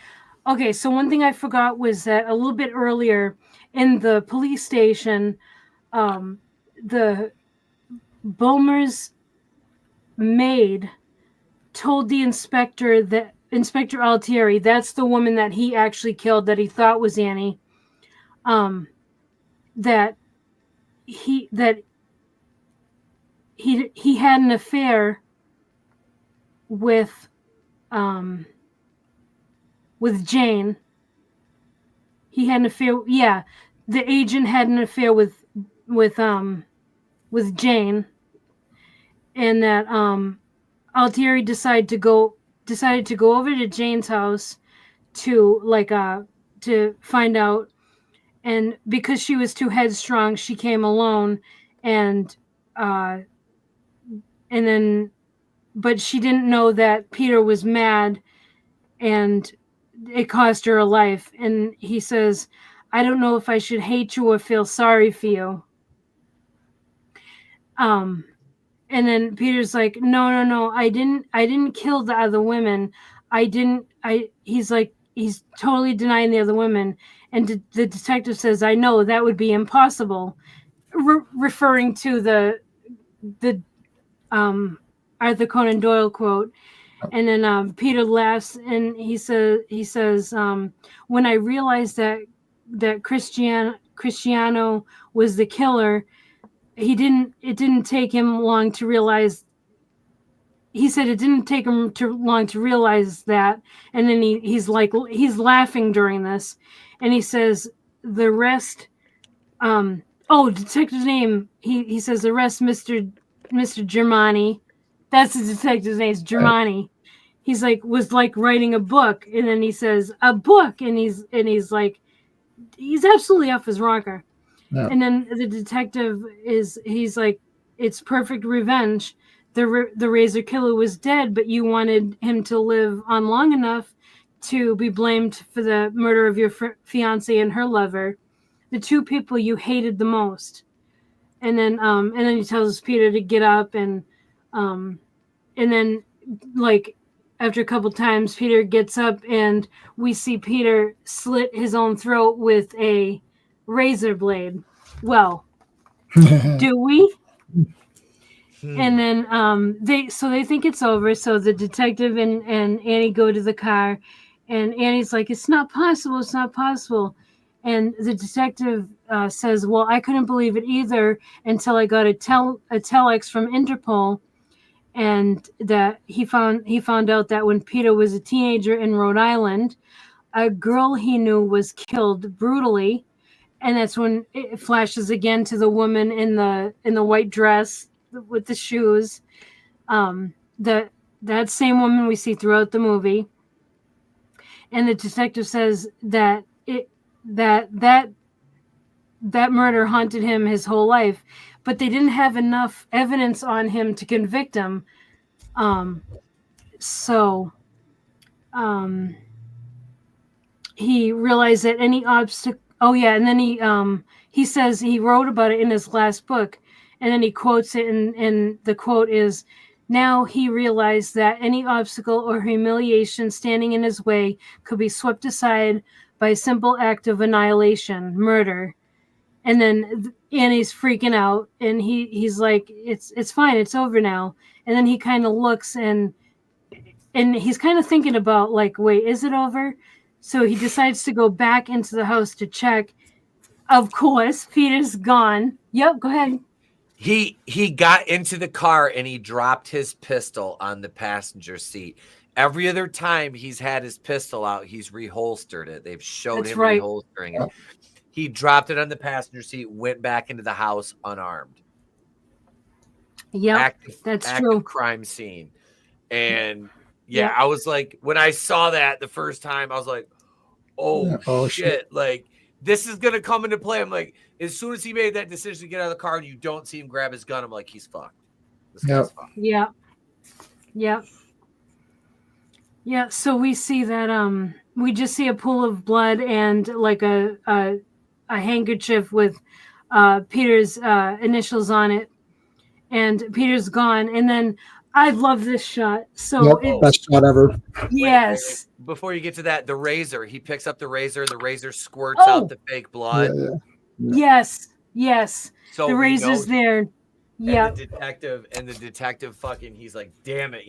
so one thing I forgot was that a little bit earlier in the police station, the Bulmer's maid told the inspector, that Inspector Altieri, that's the woman that he actually killed, that he thought was Annie, that he had an affair with Jane. He had an affair. Yeah, the agent had an affair with Jane, and that Altieri decided to go over to Jane's house to find out, and because she was too headstrong, she came alone, and then, but she didn't know that Peter was mad, and it cost her a life. And he says, I don't know if I should hate you or feel sorry for you. And then Peter's like, no, I didn't kill the other women. He's like, he's totally denying the other women. And the detective says, I know that would be impossible. Referring to the Arthur Conan Doyle quote. And then Peter laughs, and he says, when I realized that Cristiano was the killer, it didn't take him long to realize. He said it didn't take him too long to realize that. And then he's laughing during this, and he says the rest. Detective's name. He says the rest, Mr. Germani. That's the detective's name. It's Germani. He's like, was like writing a book, and then he says a book, and he's like, he's absolutely off his rocker. Yeah. And then the detective he's like, it's perfect revenge. The razor killer was dead, but you wanted him to live on long enough to be blamed for the murder of your fiance and her lover, the two people you hated the most. And then he tells Peter to get up, and then like after a couple times, Peter gets up, and we see Peter slit his own throat with a razor blade. Well, do we? And then they think it's over. So the detective and Annie go to the car, and Annie's like, it's not possible. It's not possible. And the detective says, well, I couldn't believe it either until I got a telex from Interpol, and that he found out that when Peter was a teenager in Rhode Island, a girl he knew was killed brutally. And that's when it flashes again to the woman in the white dress with the shoes. That same woman we see throughout the movie. And the detective says that that murder haunted him his whole life, but they didn't have enough evidence on him to convict him. So he realized that any obstacle. Oh yeah, and then he says he wrote about it in his last book, and then he quotes it, and the quote is, Now he realized that any obstacle or humiliation standing in his way could be swept aside by a simple act of annihilation, murder. And then Annie's freaking out, and he's like, it's fine, it's over now. And then he kind of looks, and he's kind of thinking about, like, wait, is it over? So he decides to go back into the house to check. Of course, Peter's gone. Yep, go ahead. He got into the car and he dropped his pistol on the passenger seat. Every other time he's had his pistol out, he's reholstered it. They've showed him reholstering it. He dropped it on the passenger seat, went back into the house unarmed. Yeah, that's true. Active crime scene. And yeah, I was like, when I saw that the first time, I was like, oh shit. Like, this is going to come into play. I'm like, as soon as he made that decision to get out of the car and you don't see him grab his gun, I'm like, he's fucked. This guy's fucked. Yeah. Yeah. Yeah. So we see that, we just see a pool of blood and like a handkerchief with Peter's initials on it. And Peter's gone. And then I love this shot. So best shot ever. Yes. Wait. Before you get to that, the razor. He picks up the razor. The razor squirts out the fake blood. Yes. So the razor's there. Yeah. And the detective fucking, he's like, damn it,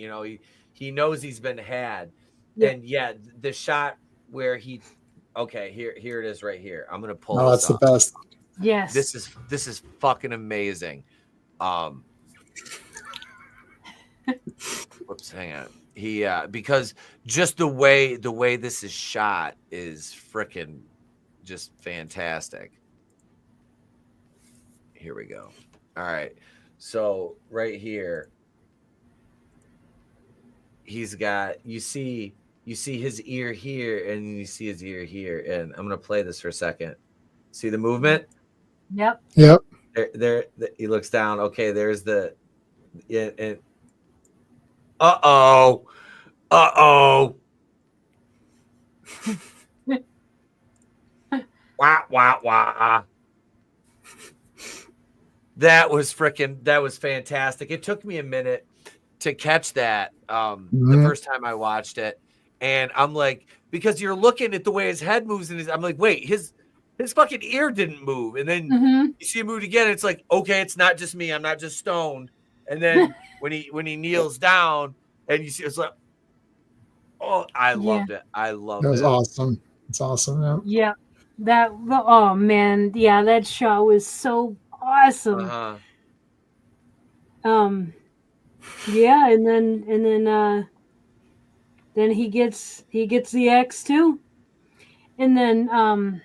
he knows he's been had. Yeah. And the shot where here it is right here. I'm gonna pull this that's up. the best. Yes. This is fucking amazing. Whoops, hang on. He because just the way this is shot is freaking just fantastic. Here we go. All right. So right here, he's got, you see his ear here and you see his ear here. And I'm going to play this for a second. See the movement? Yep. There he looks down. Okay, there's the and uh-oh. Wah. That was fantastic. It took me a minute to catch that the first time I watched it. And I'm like, because you're looking at the way his head moves, and I'm like, wait, his fucking ear didn't move. And then you see him move again. And it's like, okay, it's not just me. I'm not just stoned. And then when he kneels down and you see, it's like, oh, I loved it. I loved it. That was awesome. It's awesome. Yeah. Oh man. Yeah. That shot was so awesome. Yeah. And then he gets the X too. And then,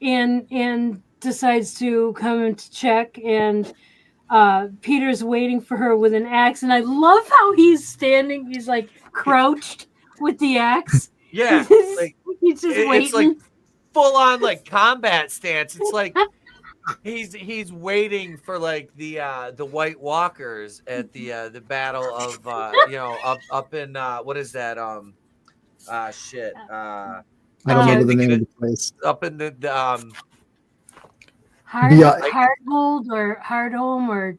and decides to come in to check, and Peter's waiting for her with an axe, and I love how he's standing. He's like crouched with the axe. Yeah, he's just waiting. It's like full on like combat stance. It's like he's waiting for like the White Walkers at the battle of up in what is that shit I don't remember the name of the place. Up in the Hardhold or Hardhome or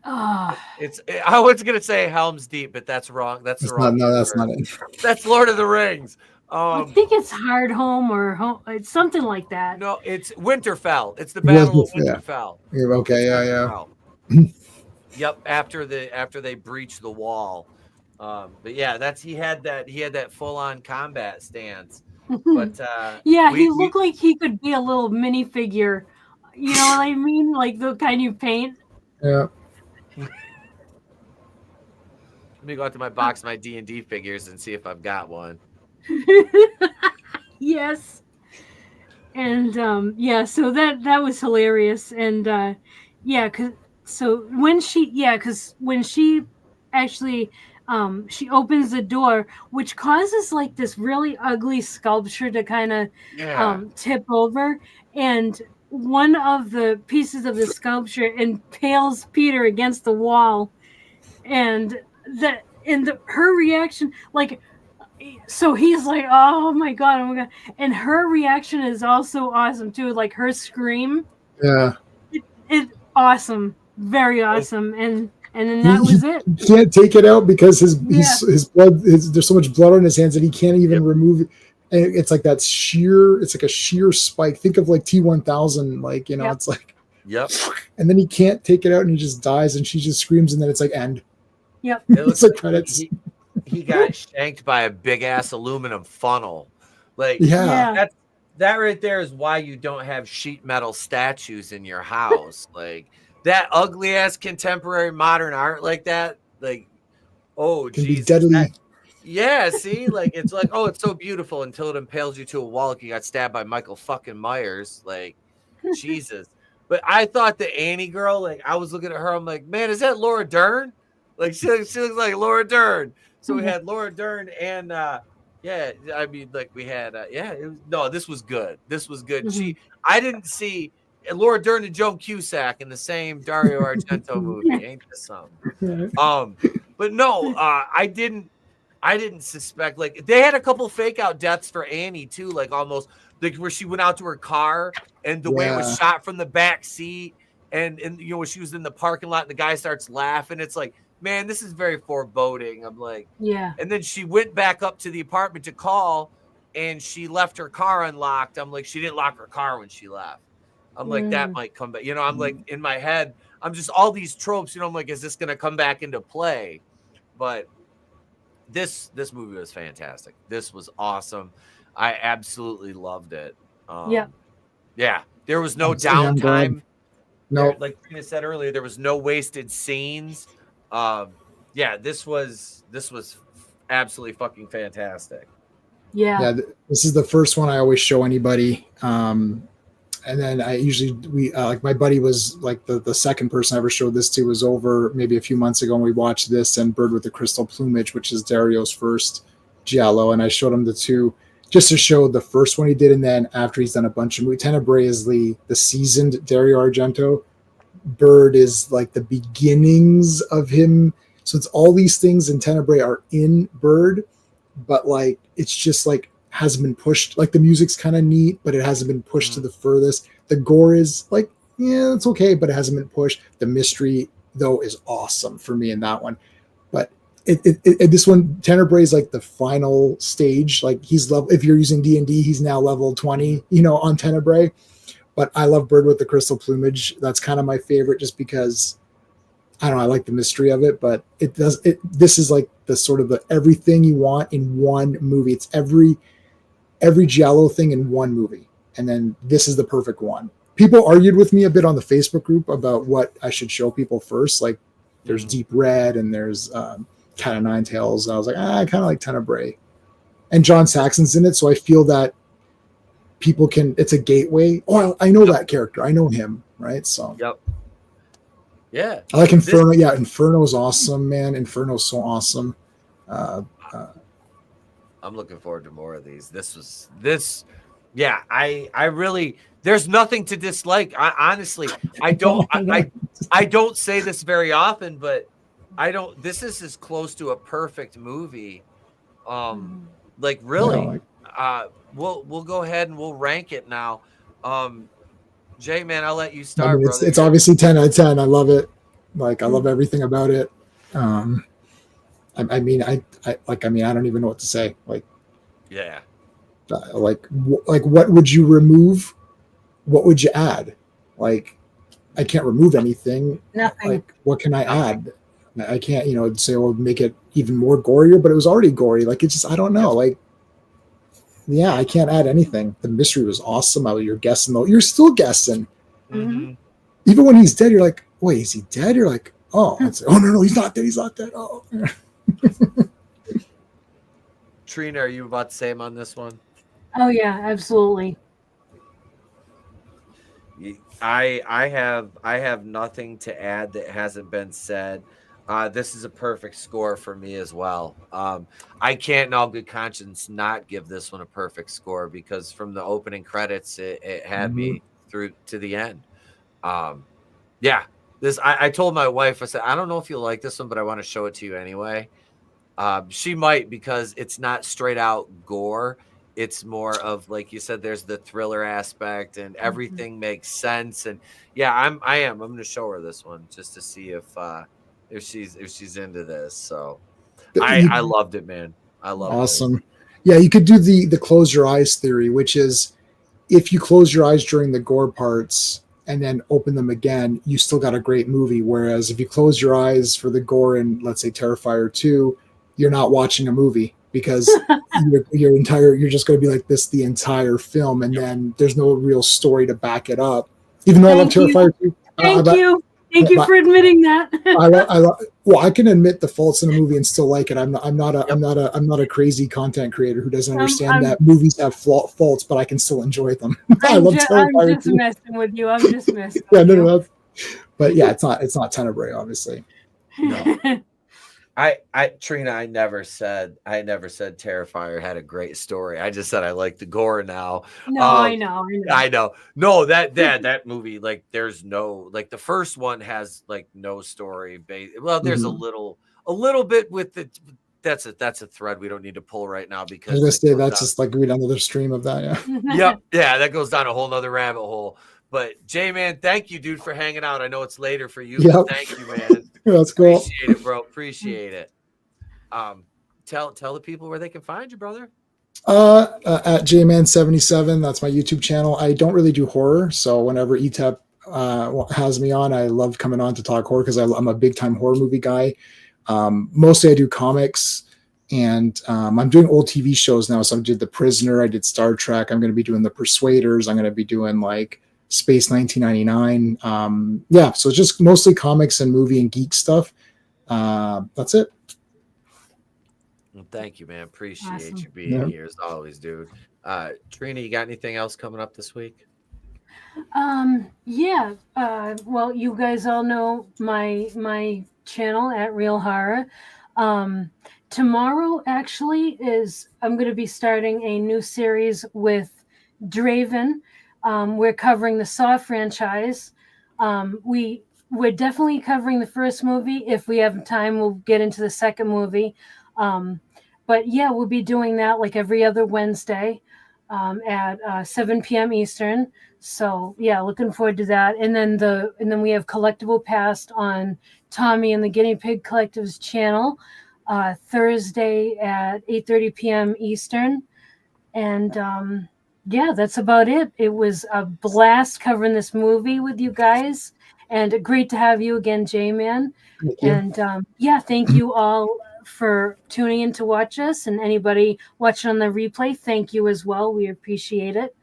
I was gonna say Helm's Deep, but that's wrong. That's wrong. That's not it. That's Lord of the Rings. I think it's Hardhome or home. It's something like that. No, it's Winterfell. It's the Battle of Winterfell. Yeah. Okay, yeah. Yep. After they breach the wall. But yeah, he had that full on combat stance. But he looked like he could be a little minifigure. You know what I mean? Like the kind you paint. Yeah. Let me go out to my box, my D&D figures, and see if I've got one. Yes. And so that was hilarious. And because when she actually she opens the door, which causes like this really ugly sculpture to kind of tip over, and one of the pieces of the sculpture impales Peter against the wall, and her reaction, like, so he's like, oh my god, and her reaction is also awesome too, like her scream. Yeah, it's awesome, very awesome. And and then that was it. He can't take it out because his blood, there's so much blood on his hands that he can't even remove it. And it's like that sheer, it's like a sheer spike. Think of like T-1000, like, you know, it's like, and then he can't take it out and he just dies and she just screams and then it's like end. Yep. It's like credits. He got shanked by a big ass aluminum funnel. Like, yeah. That right there is why you don't have sheet metal statues in your house. Like that ugly ass contemporary modern art like that. Like, oh, can Jesus. be deadly. Yeah, see, like it's like, oh, it's so beautiful until it impales you to a wall like you got stabbed by Michael fucking Myers. Like, Jesus. But I thought the Annie girl, like I was looking at her, I'm like, man, is that Laura Dern? Like she looks like Laura Dern. So we had Laura Dern and yeah, I mean, like we had this was good. This was good. I didn't see Laura Dern and Joan Cusack in the same Dario Argento movie. Ain't this something? But no, I didn't suspect, like they had a couple fake out deaths for Annie too, like almost like where she went out to her car and the way it was shot from the back seat and you know when she was in the parking lot and the guy starts laughing, it's like, man, this is very foreboding. I'm like, and then she went back up to the apartment to call and she left her car unlocked. I'm like, she didn't lock her car when she left. I'm like, that might come back, you know. I'm like, in my head, I'm just all these tropes, you know. I'm like, is this gonna come back into play? But this movie was fantastic. This was awesome. I absolutely loved it. Yeah, there was no downtime. No, like Trina said earlier, there was no wasted scenes. Yeah, this was absolutely fucking fantastic. Yeah, this is the first one I always show anybody. And then I usually like my buddy was like the second person I ever showed this to was over maybe a few months ago, and we watched this and Bird with the Crystal Plumage, which is Dario's first Giallo, and I showed him the two just to show the first one he did, and then after he's done a bunch of movies. Tenebrae is the seasoned Dario Argento. Bird is like the beginnings of him. So it's all these things in Tenebrae are in Bird, but like it's just like hasn't been pushed. Like the music's kind of neat, but it hasn't been pushed to the furthest. The gore is like, yeah, it's okay, but it hasn't been pushed. The mystery though is awesome for me in that one. But this one, Tenebrae is like the final stage. Like he's level. If you're using D&D, he's now level 20. You know, on Tenebrae. But I love Bird with the Crystal Plumage. That's kind of my favorite, just because I don't know. I like the mystery of it, but this is like the sort of the everything you want in one movie. It's every Giallo thing in one movie, and then this is the perfect one. People argued with me a bit on the Facebook group about what I should show people first. Like, there's Deep Red and there's Cat of Nine Tails. And I was like, I kind of like Tenebrae, and John Saxon's in it, so I feel that people can. It's a gateway. Oh, I know that character. I know him, right? So yeah. I like Inferno. Inferno's awesome, man. Inferno's so awesome. I'm looking forward to more of these. Yeah, I really, there's nothing to dislike. Honestly, I don't, I don't say this very often, but this is as close to a perfect movie. Like really, we'll go ahead and we'll rank it now. Jay, man, I'll let you start, brother. It's obviously 10 out of 10. I love it. Like, I love everything about it. I mean, I don't even know what to say. Like, yeah. Like what would you remove? What would you add? Like, I can't remove anything. Nothing. Like, what can I add? I can't, say, well, make it even more gorier, but it was already gory. Like, it's just, I don't know. Like, yeah, I can't add anything. The mystery was awesome. You're guessing though. You're still guessing. Mm-hmm. Even when he's dead, you're like, wait, is he dead? You're like, oh, no, he's not dead. He's not dead. Oh. Trina, are you about the same on this one? Oh yeah, absolutely. I have nothing to add that hasn't been said. This is a perfect score for me as well. I can't in all good conscience not give this one a perfect score, because from the opening credits, it had me through to the end. Yeah, I told my wife, I said, I don't know if you'll like this one, but I want to show it to you anyway. She might, because it's not straight out gore. It's more of, like you said, there's the thriller aspect and everything makes sense. And yeah, I'm going to show her this one just to see if if she's into this. So You- I loved it, man. I loved it. awesome. Yeah, you could do the close your eyes theory, which is if you close your eyes during the gore parts and then open them again, you still got a great movie. Whereas if you close your eyes for the gore in, let's say, Terrifier 2, you're not watching a movie because you're just going to be like this the entire film, and then there's no real story to back it up. Even though I love Terrifier 2. Thank you for admitting that. Well, I can admit the faults in a movie and still like it. I'm not a crazy content creator who doesn't understand that movies have faults, but I can still enjoy them. I love Terrifier. I'm just messing with you. I'm just messing. Yeah, no, but yeah, it's not Tenebrae, obviously. No. Trina, I never said Terrifier had a great story. I just said I like the gore now. No, I know. No, that movie, like, there's no, like, the first one has like no story. Well, there's a little bit with the. That's a thread we don't need to pull right now because I was gonna say that's just like read another stream of that. Yeah. Yeah, that goes down a whole nother rabbit hole. But J-Man, thank you, dude, for hanging out. I know it's later for you. But thank you, man. That's cool. Appreciate it, bro. Appreciate it. Tell the people where they can find you, brother. At JMan77, that's my YouTube channel. I don't really do horror, so whenever Etep has me on, I love coming on to talk horror because I'm a big time horror movie guy. Mostly I do comics, and I'm doing old TV shows now. So I did The Prisoner, I did Star Trek. I'm going to be doing The Persuaders. I'm going to be doing like Space 1999. Yeah, so it's just mostly comics and movie and geek stuff. That's it. Well, thank you, man. Appreciate you being here as always, dude. Trina, you got anything else coming up this week? Yeah. Well, you guys all know my channel at Real Horror. Tomorrow actually I'm going to be starting a new series with Draven. We're covering the Saw franchise. We're definitely covering the first movie. If we have time, we'll get into the second movie. But yeah, we'll be doing that like every other Wednesday at 7 p.m. Eastern. So yeah, looking forward to that. And then we have Collectible Past on Tommy and the Guinea Pig Collective's channel Thursday at 8:30 p.m. Eastern. And yeah, that's about it. It was a blast covering this movie with you guys, and great to have you again, J-Man. And yeah, thank you all for tuning in to watch us, and anybody watching on the replay, thank you as well. We appreciate it.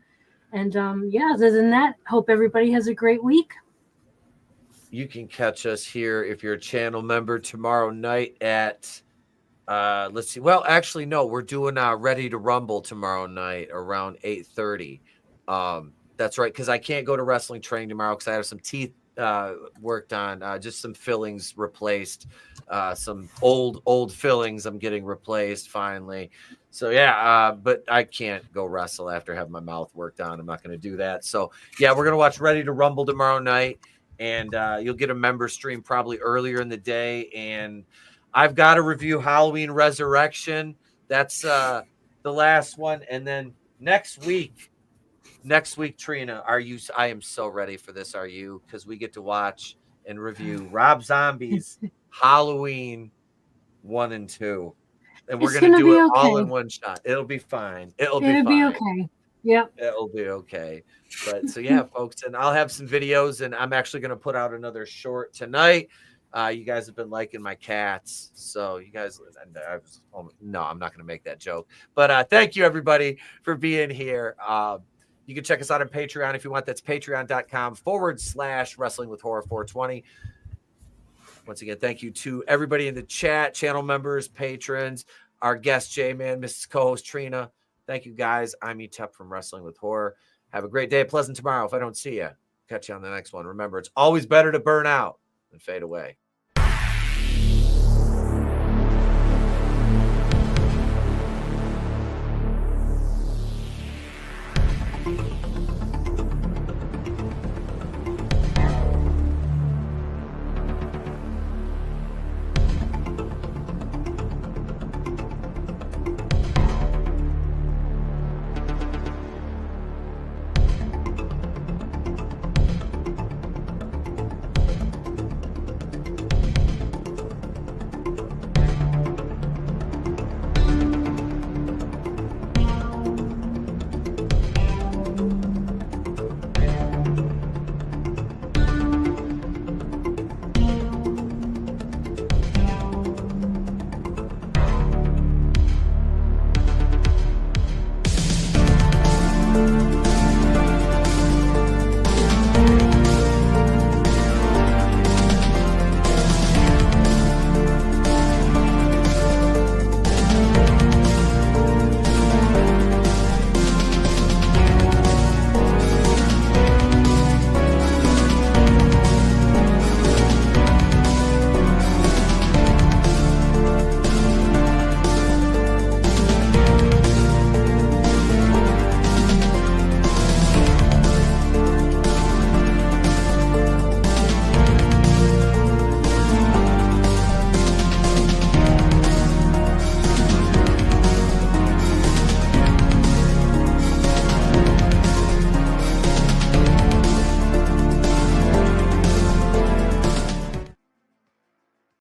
And yeah, other than that, hope everybody has a great week. You can catch us here if you're a channel member tomorrow night at let's see. Well, actually, no, we're doing Ready to Rumble tomorrow night around 8:30. That's right, because I can't go to wrestling training tomorrow because I have some teeth worked on, just some fillings replaced, some old fillings I'm getting replaced finally. So yeah, but I can't go wrestle after having my mouth worked on. I'm not going to do that. So yeah, we're gonna watch Ready to Rumble tomorrow night, and you'll get a member stream probably earlier in the day. And I've got to review Halloween Resurrection. That's the last one, and then next week, Trina, I am so ready for this. Are you? Because we get to watch and review Rob Zombie's Halloween 1 and 2. And we're going to do it all in one shot. It'll be fine. It'll be okay. Yep. It'll be okay. But so yeah, folks, and I'll have some videos, and I'm actually going to put out another short tonight. You guys have been liking my cats. So you guys, no, I'm not going to make that joke. But thank you, everybody, for being here. You can check us out on Patreon if you want. That's patreon.com/wrestling with horror 420. Once again, thank you to everybody in the chat, channel members, patrons, our guest J-Man, Mrs. Co-host Trina. Thank you, guys. I'm Etep from Wrestling with Horror. Have a great day. Pleasant tomorrow. If I don't see you, catch you on the next one. Remember, it's always better to burn out than fade away.